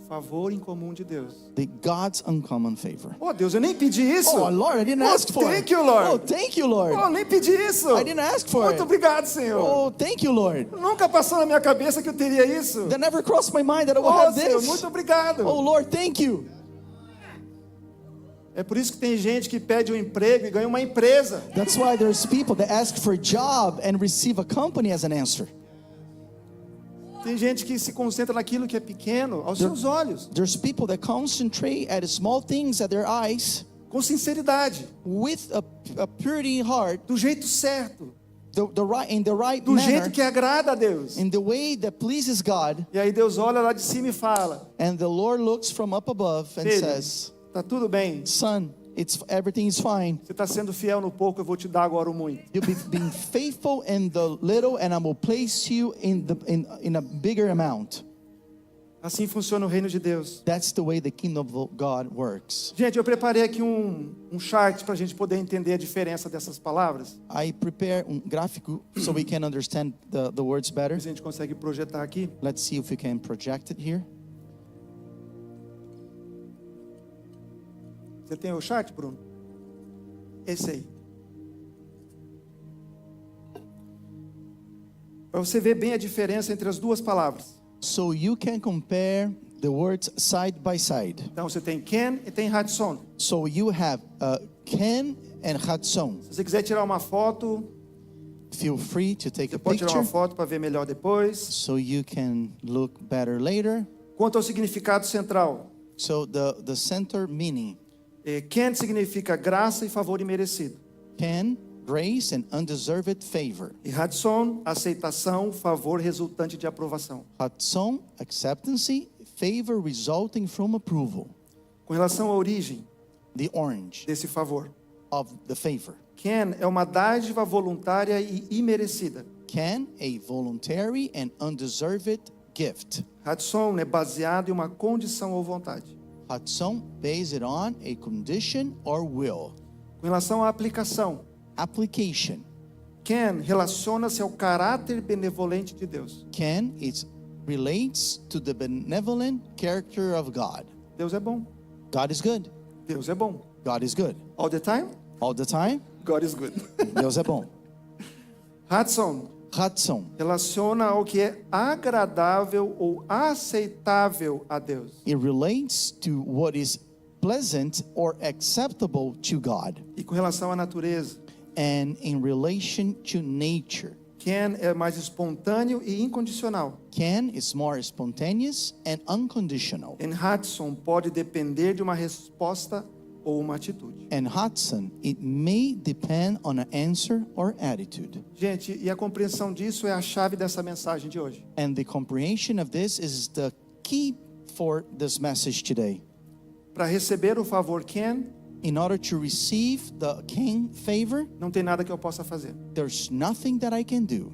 Favor incomum de Deus. The God's uncommon favor. Oh, Deus, eu nem pedi isso. Oh Lord, I didn't Oh, ask for thank it. you, Lord. Oh, thank you, Lord. Oh, nem pedi isso. I didn't ask for Muito it. obrigado, Senhor. Oh, thank you, Lord. Nunca passou na minha cabeça que eu teria isso. That never crossed my mind that I would Oh, have Senhor, this. muito obrigado. Oh Lord, thank you. É por isso que tem gente que pede um emprego e ganha uma empresa. That's why there's people that ask for a job and receive a company as an answer. Tem gente que se concentra naquilo que é pequeno aos seus olhos, There's people that concentrate at small things at their eyes com sinceridade, with a purity in heart, do jeito certo, in the right do jeito manner, que agrada a Deus. in the way that pleases God. E aí Deus olha lá de cima e fala: And the Lord looks from up above and Filho, says, tá tudo bem. son, everything is fine. Você está sendo fiel no pouco, eu vou te dar agora o muito. You've been faithful in the little, and I will place you in a bigger amount. Assim funciona o reino de Deus. That's the way the kingdom of God works. Gente, eu preparei aqui um chart para a gente poder entender a diferença dessas palavras. I prepare gráfico so we can understand the words better. Se a gente consegue projetar aqui. Let's see if we can project it here. Você tem o chart, Bruno? Esse aí. Para você ver bem a diferença entre as duas palavras. So you can compare the words side by side. Então você tem Ken e tem Hudson. So you have Ken and Hudson. Se você quiser tirar uma foto, Feel free to take você a pode tirar uma picture foto para ver melhor depois. so you can look better later. Quanto ao significado central, So the center meaning, Ken significa graça e favor imerecido. Ken, grace and undeserved favor. E Hudson, aceitação, favor resultante de aprovação. Hudson, acceptance, favor resulting from approval. Com relação à origem The orange desse favor, of the favor. Ken é uma dádiva voluntária e imerecida. Ken, a voluntary and undeserved gift. Hudson é baseado em uma condição ou vontade. Hudson, based on a condition or will. Com relação à aplicação, Application. Ken relaciona-se ao caráter benevolente de Deus. Ken, it relates to the benevolent character of God. Deus é bom. God is good. Deus é bom. God is good. All the time? All the time, God is good. Deus é bom. Hudson, Hudson, relaciona ao que é agradável ou aceitável a Deus. it relates to what is pleasant or acceptable to God. E com relação à natureza, And in relation to nature, Ken é mais espontâneo e incondicional. Ken is more spontaneous and unconditional. Em Hudson, pode depender de uma resposta ou uma atitude. And Hudson, it may depend on an answer or attitude. Gente, e a compreensão disso é a chave dessa mensagem de hoje. And the comprehension of this is the key for this message today. Para receber o favor Ken, In order to receive the King favor, não tem nada que eu possa fazer. there's nothing that I can do.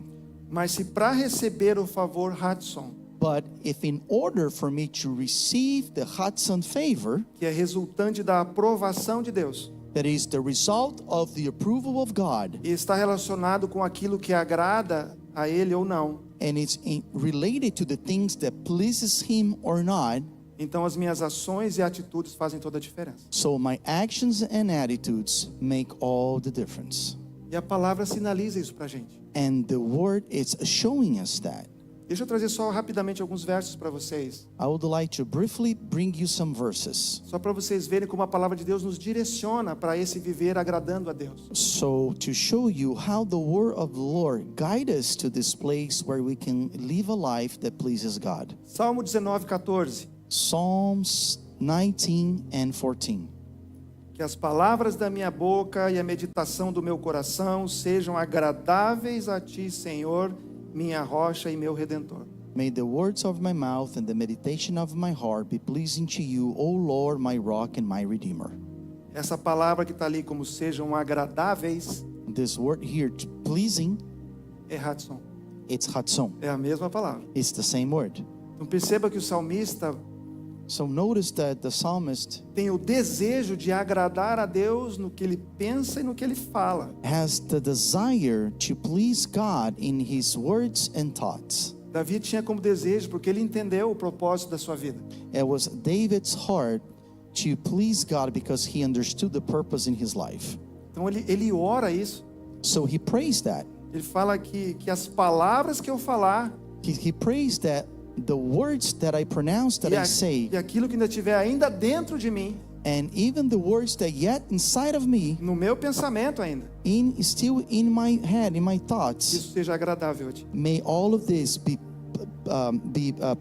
Mas se para receber o favor Hudson, But if in order for me to receive the Hudson favor, que é resultante da aprovação de Deus, that is the result of the approval of God, e está relacionado com aquilo que agrada a Ele ou não, and it's related to the things that pleases Him or not, então as minhas ações e atitudes fazem toda a diferença. so my actions and attitudes make all the difference. E a palavra sinaliza isso para a gente. And the word is showing us that. Deixa eu trazer só rapidamente alguns versos para vocês, I would like to briefly bring you some verses, só para vocês verem como a palavra de Deus nos direciona para esse viver agradando a Deus. so to show you how the word of the Lord guide us to this place where we can live a life that pleases God. Salmo 19:14. Psalms 19 and 14. Que as palavras da minha boca e a meditação do meu coração sejam agradáveis a ti, Senhor, minha rocha e meu redentor. May the words of my mouth and the meditation of my heart be pleasing to you, O Lord, my rock and my redeemer. Essa palavra que está ali como sejam agradáveis This word here, pleasing, é Hudson. it's Hudson. É a mesma palavra. It's the same word. Então perceba que o salmista So notice that the psalmist tem o desejo de agradar a Deus no que ele pensa e no que ele fala. has the desire to please God in his words and thoughts. Davi tinha como desejo porque ele entendeu o propósito da sua vida. It was David's heart to please God because he understood the purpose in his life. Então ele ora isso. So he prays that. Ele fala que as palavras que eu falar He prays that the words that I pronounce, that I say, e aquilo que ainda estiver ainda dentro de mim, and even the words that yet inside of me, no meu pensamento ainda, still in my head, in my thoughts, isso seja agradável a ti. may all of this be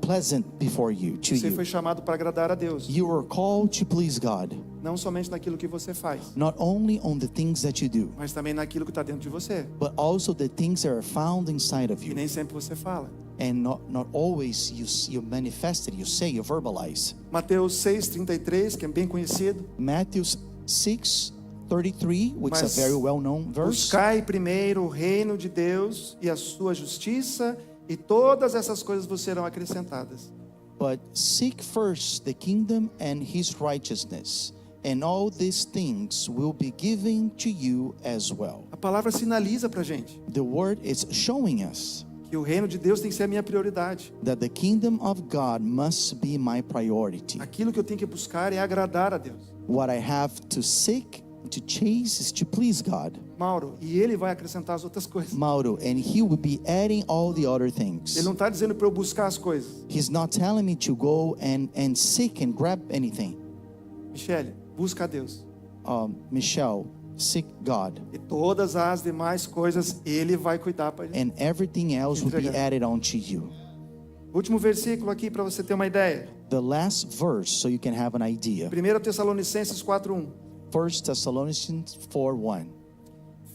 pleasant before you, to Você foi you. chamado para agradar a Deus, You are called to please God, não somente naquilo que você faz, not only on the things that you do, mas também naquilo que está dentro de você. but also the things that are found inside of E you. nem sempre você fala. And not always you manifest it, you say, you verbalize. Mateus 6:33, que é bem conhecido. Matthew 6:33, which is Mas a very well-known verse. Buscai primeiro o reino de Deus e a sua justiça, e todas essas coisas vos serão acrescentadas. But seek first the kingdom and his righteousness, and all these things will be given to you as well. A palavra sinaliza para a gente The word is showing us que o reino de Deus tem que ser a minha prioridade. that the kingdom of God must be my priority. Aquilo que eu tenho que buscar é agradar a Deus. What I have to seek, to chase, is to please God. Mauro, e Ele vai acrescentar as outras coisas. Mauro, and he will be adding all the other things. Ele não está dizendo para eu buscar as coisas. He's not telling me to go and seek and grab anything. Michele, busca a Deus. Michelle, seek God, E todas as demais coisas Ele vai cuidar para gente. and everything else will be added on to you. Último versículo aqui para você ter uma ideia. The last verse, so you can have an idea. 1 Tessalonicenses 4:1. 1 Thessalonians 4:1.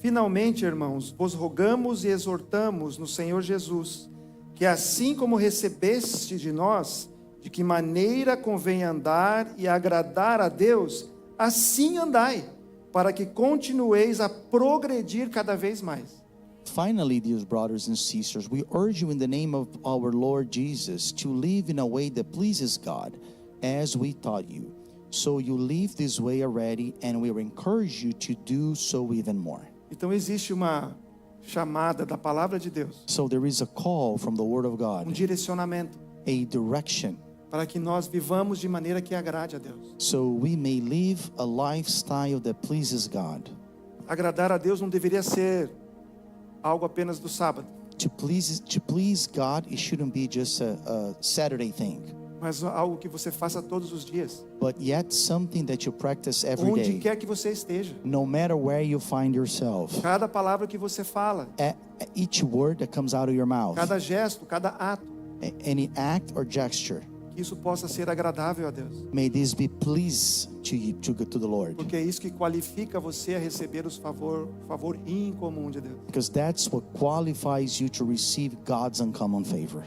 Finalmente, irmãos, vos rogamos e exortamos no Senhor Jesus, que assim como recebeste de nós, de que maneira convém andar e agradar a Deus, assim andai, para que continueis a progredir cada vez mais. Finally, dear brothers and sisters, we urge you in the name of our Lord Jesus to live in a way that pleases God, as we taught you. So you live this way already, and we encourage you to do so even more. Então existe uma chamada da palavra de Deus, So there is a call from the Word of God, direcionamento a direction, para que nós vivamos de maneira que agrade a Deus. so we may live a lifestyle that pleases God. Agradar a Deus não deveria ser algo apenas do sábado, To please God, it shouldn't be just a Saturday thing, mas algo que você faça todos os dias, but yet something that you practice every onde day, quer que você esteja. no matter where you find yourself. Cada palavra que você fala, Each word that comes out of your mouth, cada gesto, cada ato, any act or gesture, que isso possa ser agradável a Deus. may this be pleased to you, to the Lord, Porque é isso que qualifica você a receber os favor incomum de Deus. because that's what qualifies you to receive God's uncommon favor.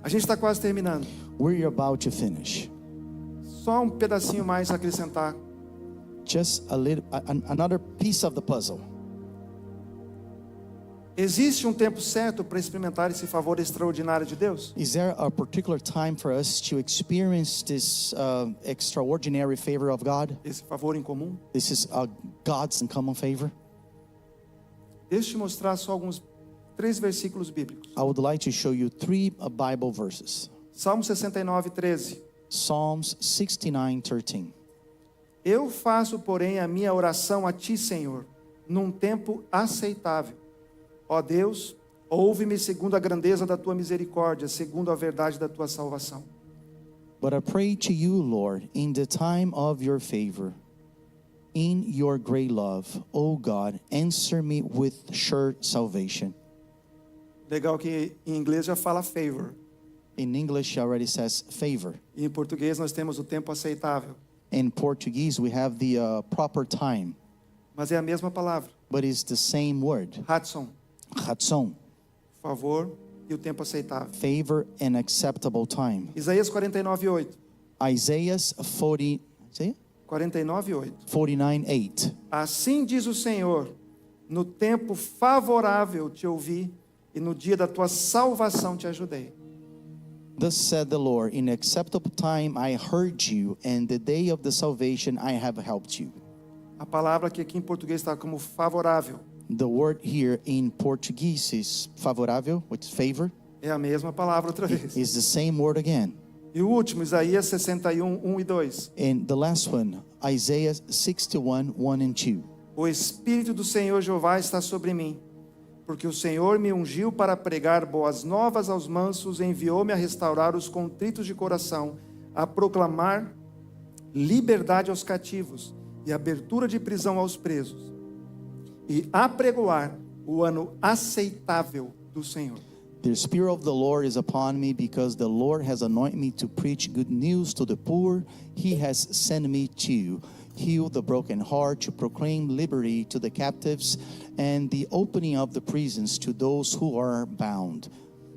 A gente está quase terminando. We're about to finish. Só um pedacinho mais a acrescentar. Just a little, another piece of the puzzle. Existe um tempo certo para experimentar esse favor extraordinário de Deus? Is there a particular time for us to experience this extraordinary favor of God? Esse favor incomum? This is God's uncommon favor. Deixa eu te mostrar só alguns 3 versículos bíblicos. I would like to show you 3 Bible verses. Salmo 69, 13. Psalms 69:13. Eu faço, porém, a minha oração a ti, Senhor, num tempo aceitável. Ó Deus, ouve-me segundo a grandeza da tua misericórdia, segundo a verdade da tua salvação. But I pray to you, Lord, in the time of your favor. In your great love, O God, answer me with sure salvation. Legal que em inglês já fala favor. In English, it already says favor. E em português nós temos o tempo aceitável. In Portuguese, we have the proper time, Mas é a mesma palavra. but it's the same word. Hatson, Chatson, favor e o tempo aceitável. favor and acceptable time. Isaías 49, 8. Isaiah 49, 8. 49:8. Assim diz o Senhor, no tempo favorável te ouvi, e no dia da tua salvação te ajudei. Thus said the Lord, in acceptable time I heard you, and the day of the salvation I have helped you. A palavra que aqui em português está como favorável The word here in Portuguese is favorável, which is favor. é a mesma palavra outra vez. Is the same word again. E o último, Isaías 61, 1 e 2. And the last one, Isaiah 61, 1 and 2. O Espírito do Senhor Jeová está sobre mim, porque o Senhor me ungiu para pregar boas novas aos mansos, enviou-me a restaurar os contritos de coração, a proclamar liberdade aos cativos e abertura de prisão aos presos, e apregoar o ano aceitável do Senhor. The Spirit of the Lord is upon me, because the Lord has anointed me to preach good news to the poor. He has sent me to heal the broken heart, to proclaim liberty to the captives, and the opening of the prisons to those who are bound,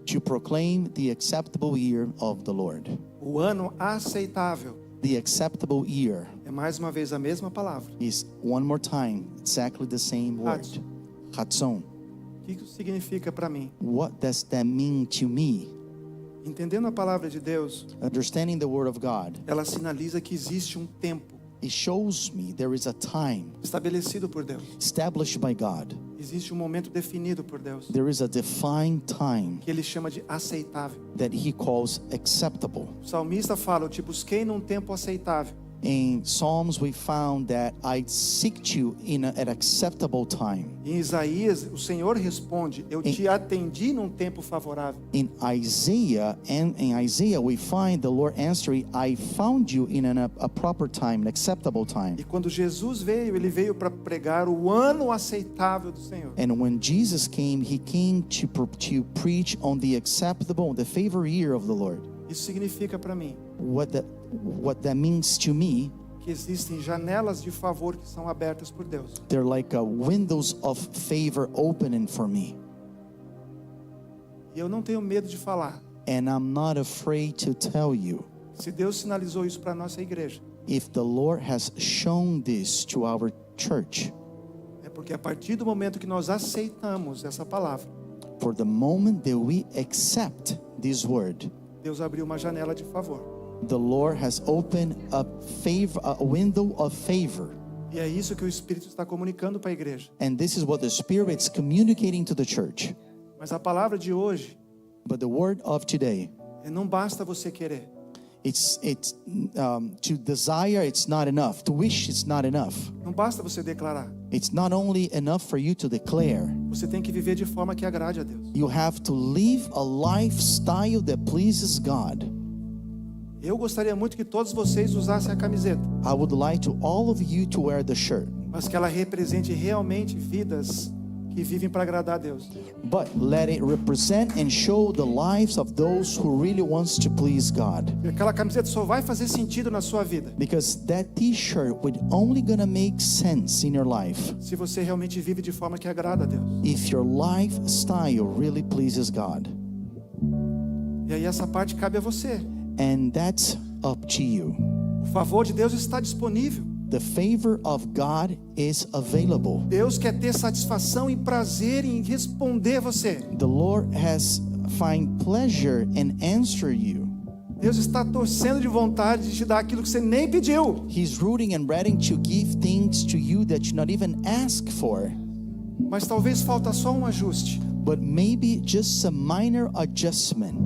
to proclaim the acceptable year of the Lord. O ano aceitável The acceptable year é mais uma vez a mesma palavra. is, one more time, exactly the same word. Chatson. O que isso significa para mim? What does that mean to me? Entendendo a palavra de Deus, Understanding the word of God, ela sinaliza que existe um tempo it shows me there is a time estabelecido por Deus. established by God. Existe um momento definido por Deus, There is a defined time que ele chama de aceitável. that he calls acceptable. O salmista fala, eu te busquei num tempo aceitável. In Psalms, we found that I seek you in an acceptable time. Em Isaías, o Senhor responde, eu te atendi num tempo favorável. In Isaiah, we find the Lord answering, I found you in a proper time, an acceptable time. E quando Jesus veio, ele veio para pregar o ano aceitável do Senhor. And when Jesus came, he came to preach on the acceptable, the favor year of the Lord. Isso significa para mim What that means to me, que existem janelas de favor que são abertas por Deus. they're like windows of favor opening for me. E eu não tenho medo de falar. And I'm not afraid to tell you, Se Deus sinalizou isso para a nossa igreja, if the Lord has shown this to our church, é porque a partir do momento que nós aceitamos essa palavra, for the moment that we accept this word, Deus abriu uma janela de favor. the Lord has opened a window of favor. E é isso que o Espírito está comunicando para a igreja. And this is what the Spirit's communicating to the church. Mas a palavra de hoje But the word of today, é não basta você querer. To desire, it's not enough. To wish, it's not enough. Não basta você declarar. It's not only enough for you to declare. Você tem que viver de forma que agrade a Deus. You have to live a lifestyle that pleases God. Eu gostaria muito que todos vocês usassem a camiseta, I would like to all of you to wear the shirt, mas que ela represente realmente vidas que vivem para agradar a Deus. but let it represent and show the lives of those who really wants to please God. E aquela camiseta só vai fazer sentido na sua vida Because that t-shirt would only gonna make sense in your life se você realmente vive de forma que agrada a Deus. if your lifestyle really pleases God. E aí essa parte cabe a você. And that's up to you. O favor de Deus está disponível. The favor of God is available. Deus quer ter satisfação e prazer em responder você. The Lord has find pleasure and answer you. Deus está torcendo de vontade de te dar aquilo que você nem pediu. He's rooting and ready to give things to you that you not even ask for. Mas talvez falta só um ajuste. But maybe just a minor adjustment.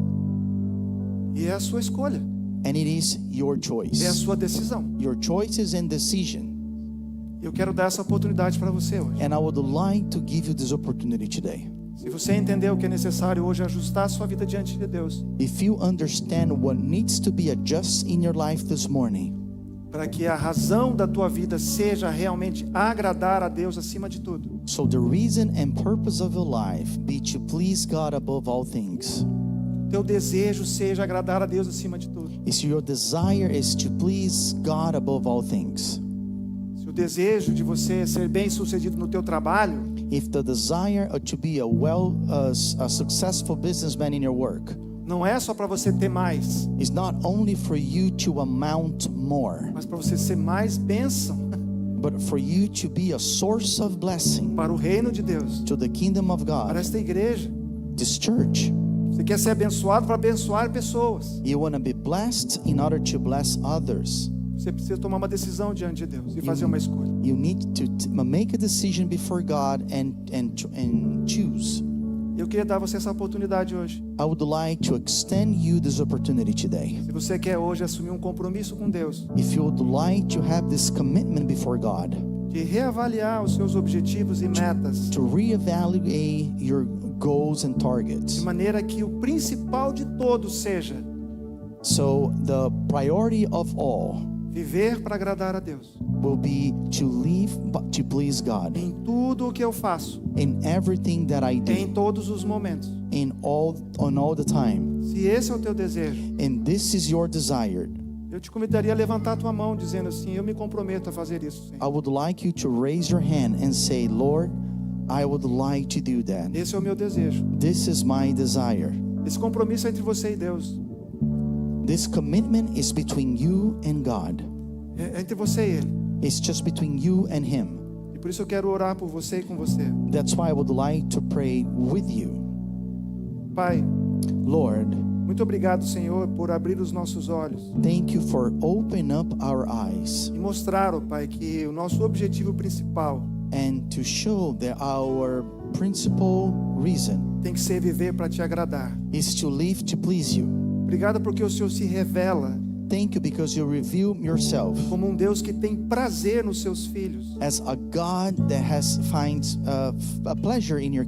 E é a sua escolha. And it is your É a choice. sua decisão. Your choices and decision. Eu quero dar essa oportunidade para você hoje. And I would like to give you this opportunity today. Se você entendeu que é necessário hoje ajustar a sua vida diante de Deus, If you understand what needs to be adjusted in your life this morning, para que a razão da tua vida seja realmente agradar a Deus acima de tudo, so the reason and purpose of your life be to please God above all things. teu desejo seja agradar a Deus acima de tudo. Is your desire is to please God above all things. Se o desejo de você ser bem-sucedido no teu trabalho, If the desire to be a successful businessman in your work não é só para você ter mais, is not only for you to amount more, mas para você ser mais bênção but for you to be a source of blessing para o reino de Deus, to the kingdom of para God, esta igreja. this church. Você quer ser abençoado para abençoar pessoas. You want to be blessed in order to bless others. Você precisa tomar uma decisão diante de Deus e fazer uma escolha. You need to make a decision before God and choose. Eu queria dar a você essa oportunidade hoje. I would like to extend you this opportunity today. Se você quer hoje assumir um compromisso com Deus, If you would like to have this commitment before God, de reavaliar os seus objetivos e metas, to reevaluate your goals and de targets. maneira que o principal de todos seja So the priority of all viver para agradar a Deus. will be to live to please God Em tudo o que eu faço, in everything that I em do, todos os momentos. on all the time. Se esse é o teu desejo, And this is your desire. eu te convidaria a levantar a tua mão dizendo assim: eu me comprometo a fazer isso, Senhor. I would like you to raise your hand and say, Lord, I would like to do that. Esse é o meu desejo. This is my desire. Esse compromisso é entre você e Deus. This commitment is between you and God. É entre você e Ele. It's just between you and Him. E por isso eu quero orar por você e com você. That's why I would like to pray with you. Pai, Lord, muito obrigado, Senhor, por abrir os nossos olhos thank you for opening up our eyes e mostrar, ó Pai, que o nosso objetivo principal and to show that our principal reason tem que ser viver para te agradar. is to live to please you. Obrigado porque o Senhor se revela Thank you because you reveal yourself como um Deus que tem prazer nos seus filhos. as a God that finds a pleasure in your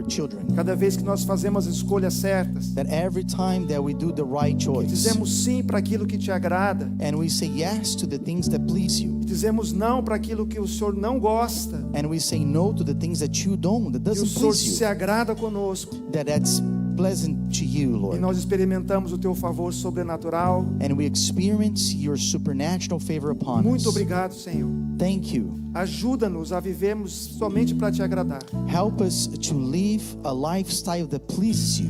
children. Cada vez que nós fazemos as escolhas certas, That every time that we do the right choice dizemos sim para aquilo que te agrada, and we say yes to the things that please you, e dizemos não para aquilo que o Senhor não gosta, and we say no to the things that you don't, that e o doesn't Senhor please se you, agrada conosco, that's pleasant to you, e Lord. nós experimentamos o teu favor sobrenatural. And we experience your supernatural favor upon Muito us. obrigado, Senhor. Thank you. Ajuda-nos a vivermos somente para te agradar, Help us to live a lifestyle that pleases you,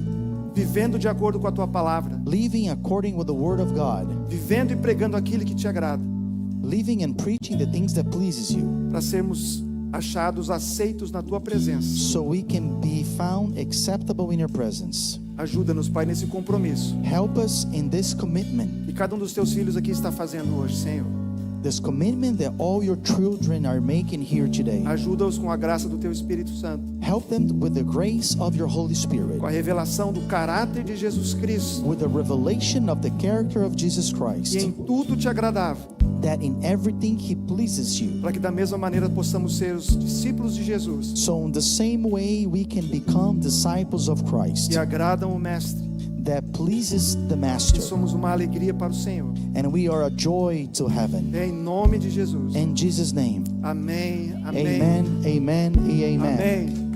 vivendo de acordo com a tua palavra, living according with the word of God, vivendo e pregando aquilo que te agrada, living and preaching the things that pleases you, para sermos achados aceitos na tua presença. so we can be found acceptable in your presence. Ajuda-nos, Pai, nesse compromisso Help us in this commitment que cada um dos teus filhos aqui está fazendo hoje, Senhor. this commitment that all your children are making here today. Ajuda-os com a graça do teu Espírito Santo, Help them with the grace of your Holy Spirit, com a revelação do caráter de Jesus Cristo, with the revelation of the character of Jesus que Christ, em tudo te agradava, that in everything He pleases you. para que da mesma maneira possamos ser os discípulos de Jesus, So in the same way we can become disciples of Christ, que agradam o Mestre, that pleases the e Master, somos uma alegria para o Senhor. and we are a joy to heaven. Em nome de Jesus. In Jesus' name, Amém, amém, amen, amen, and amen. amém.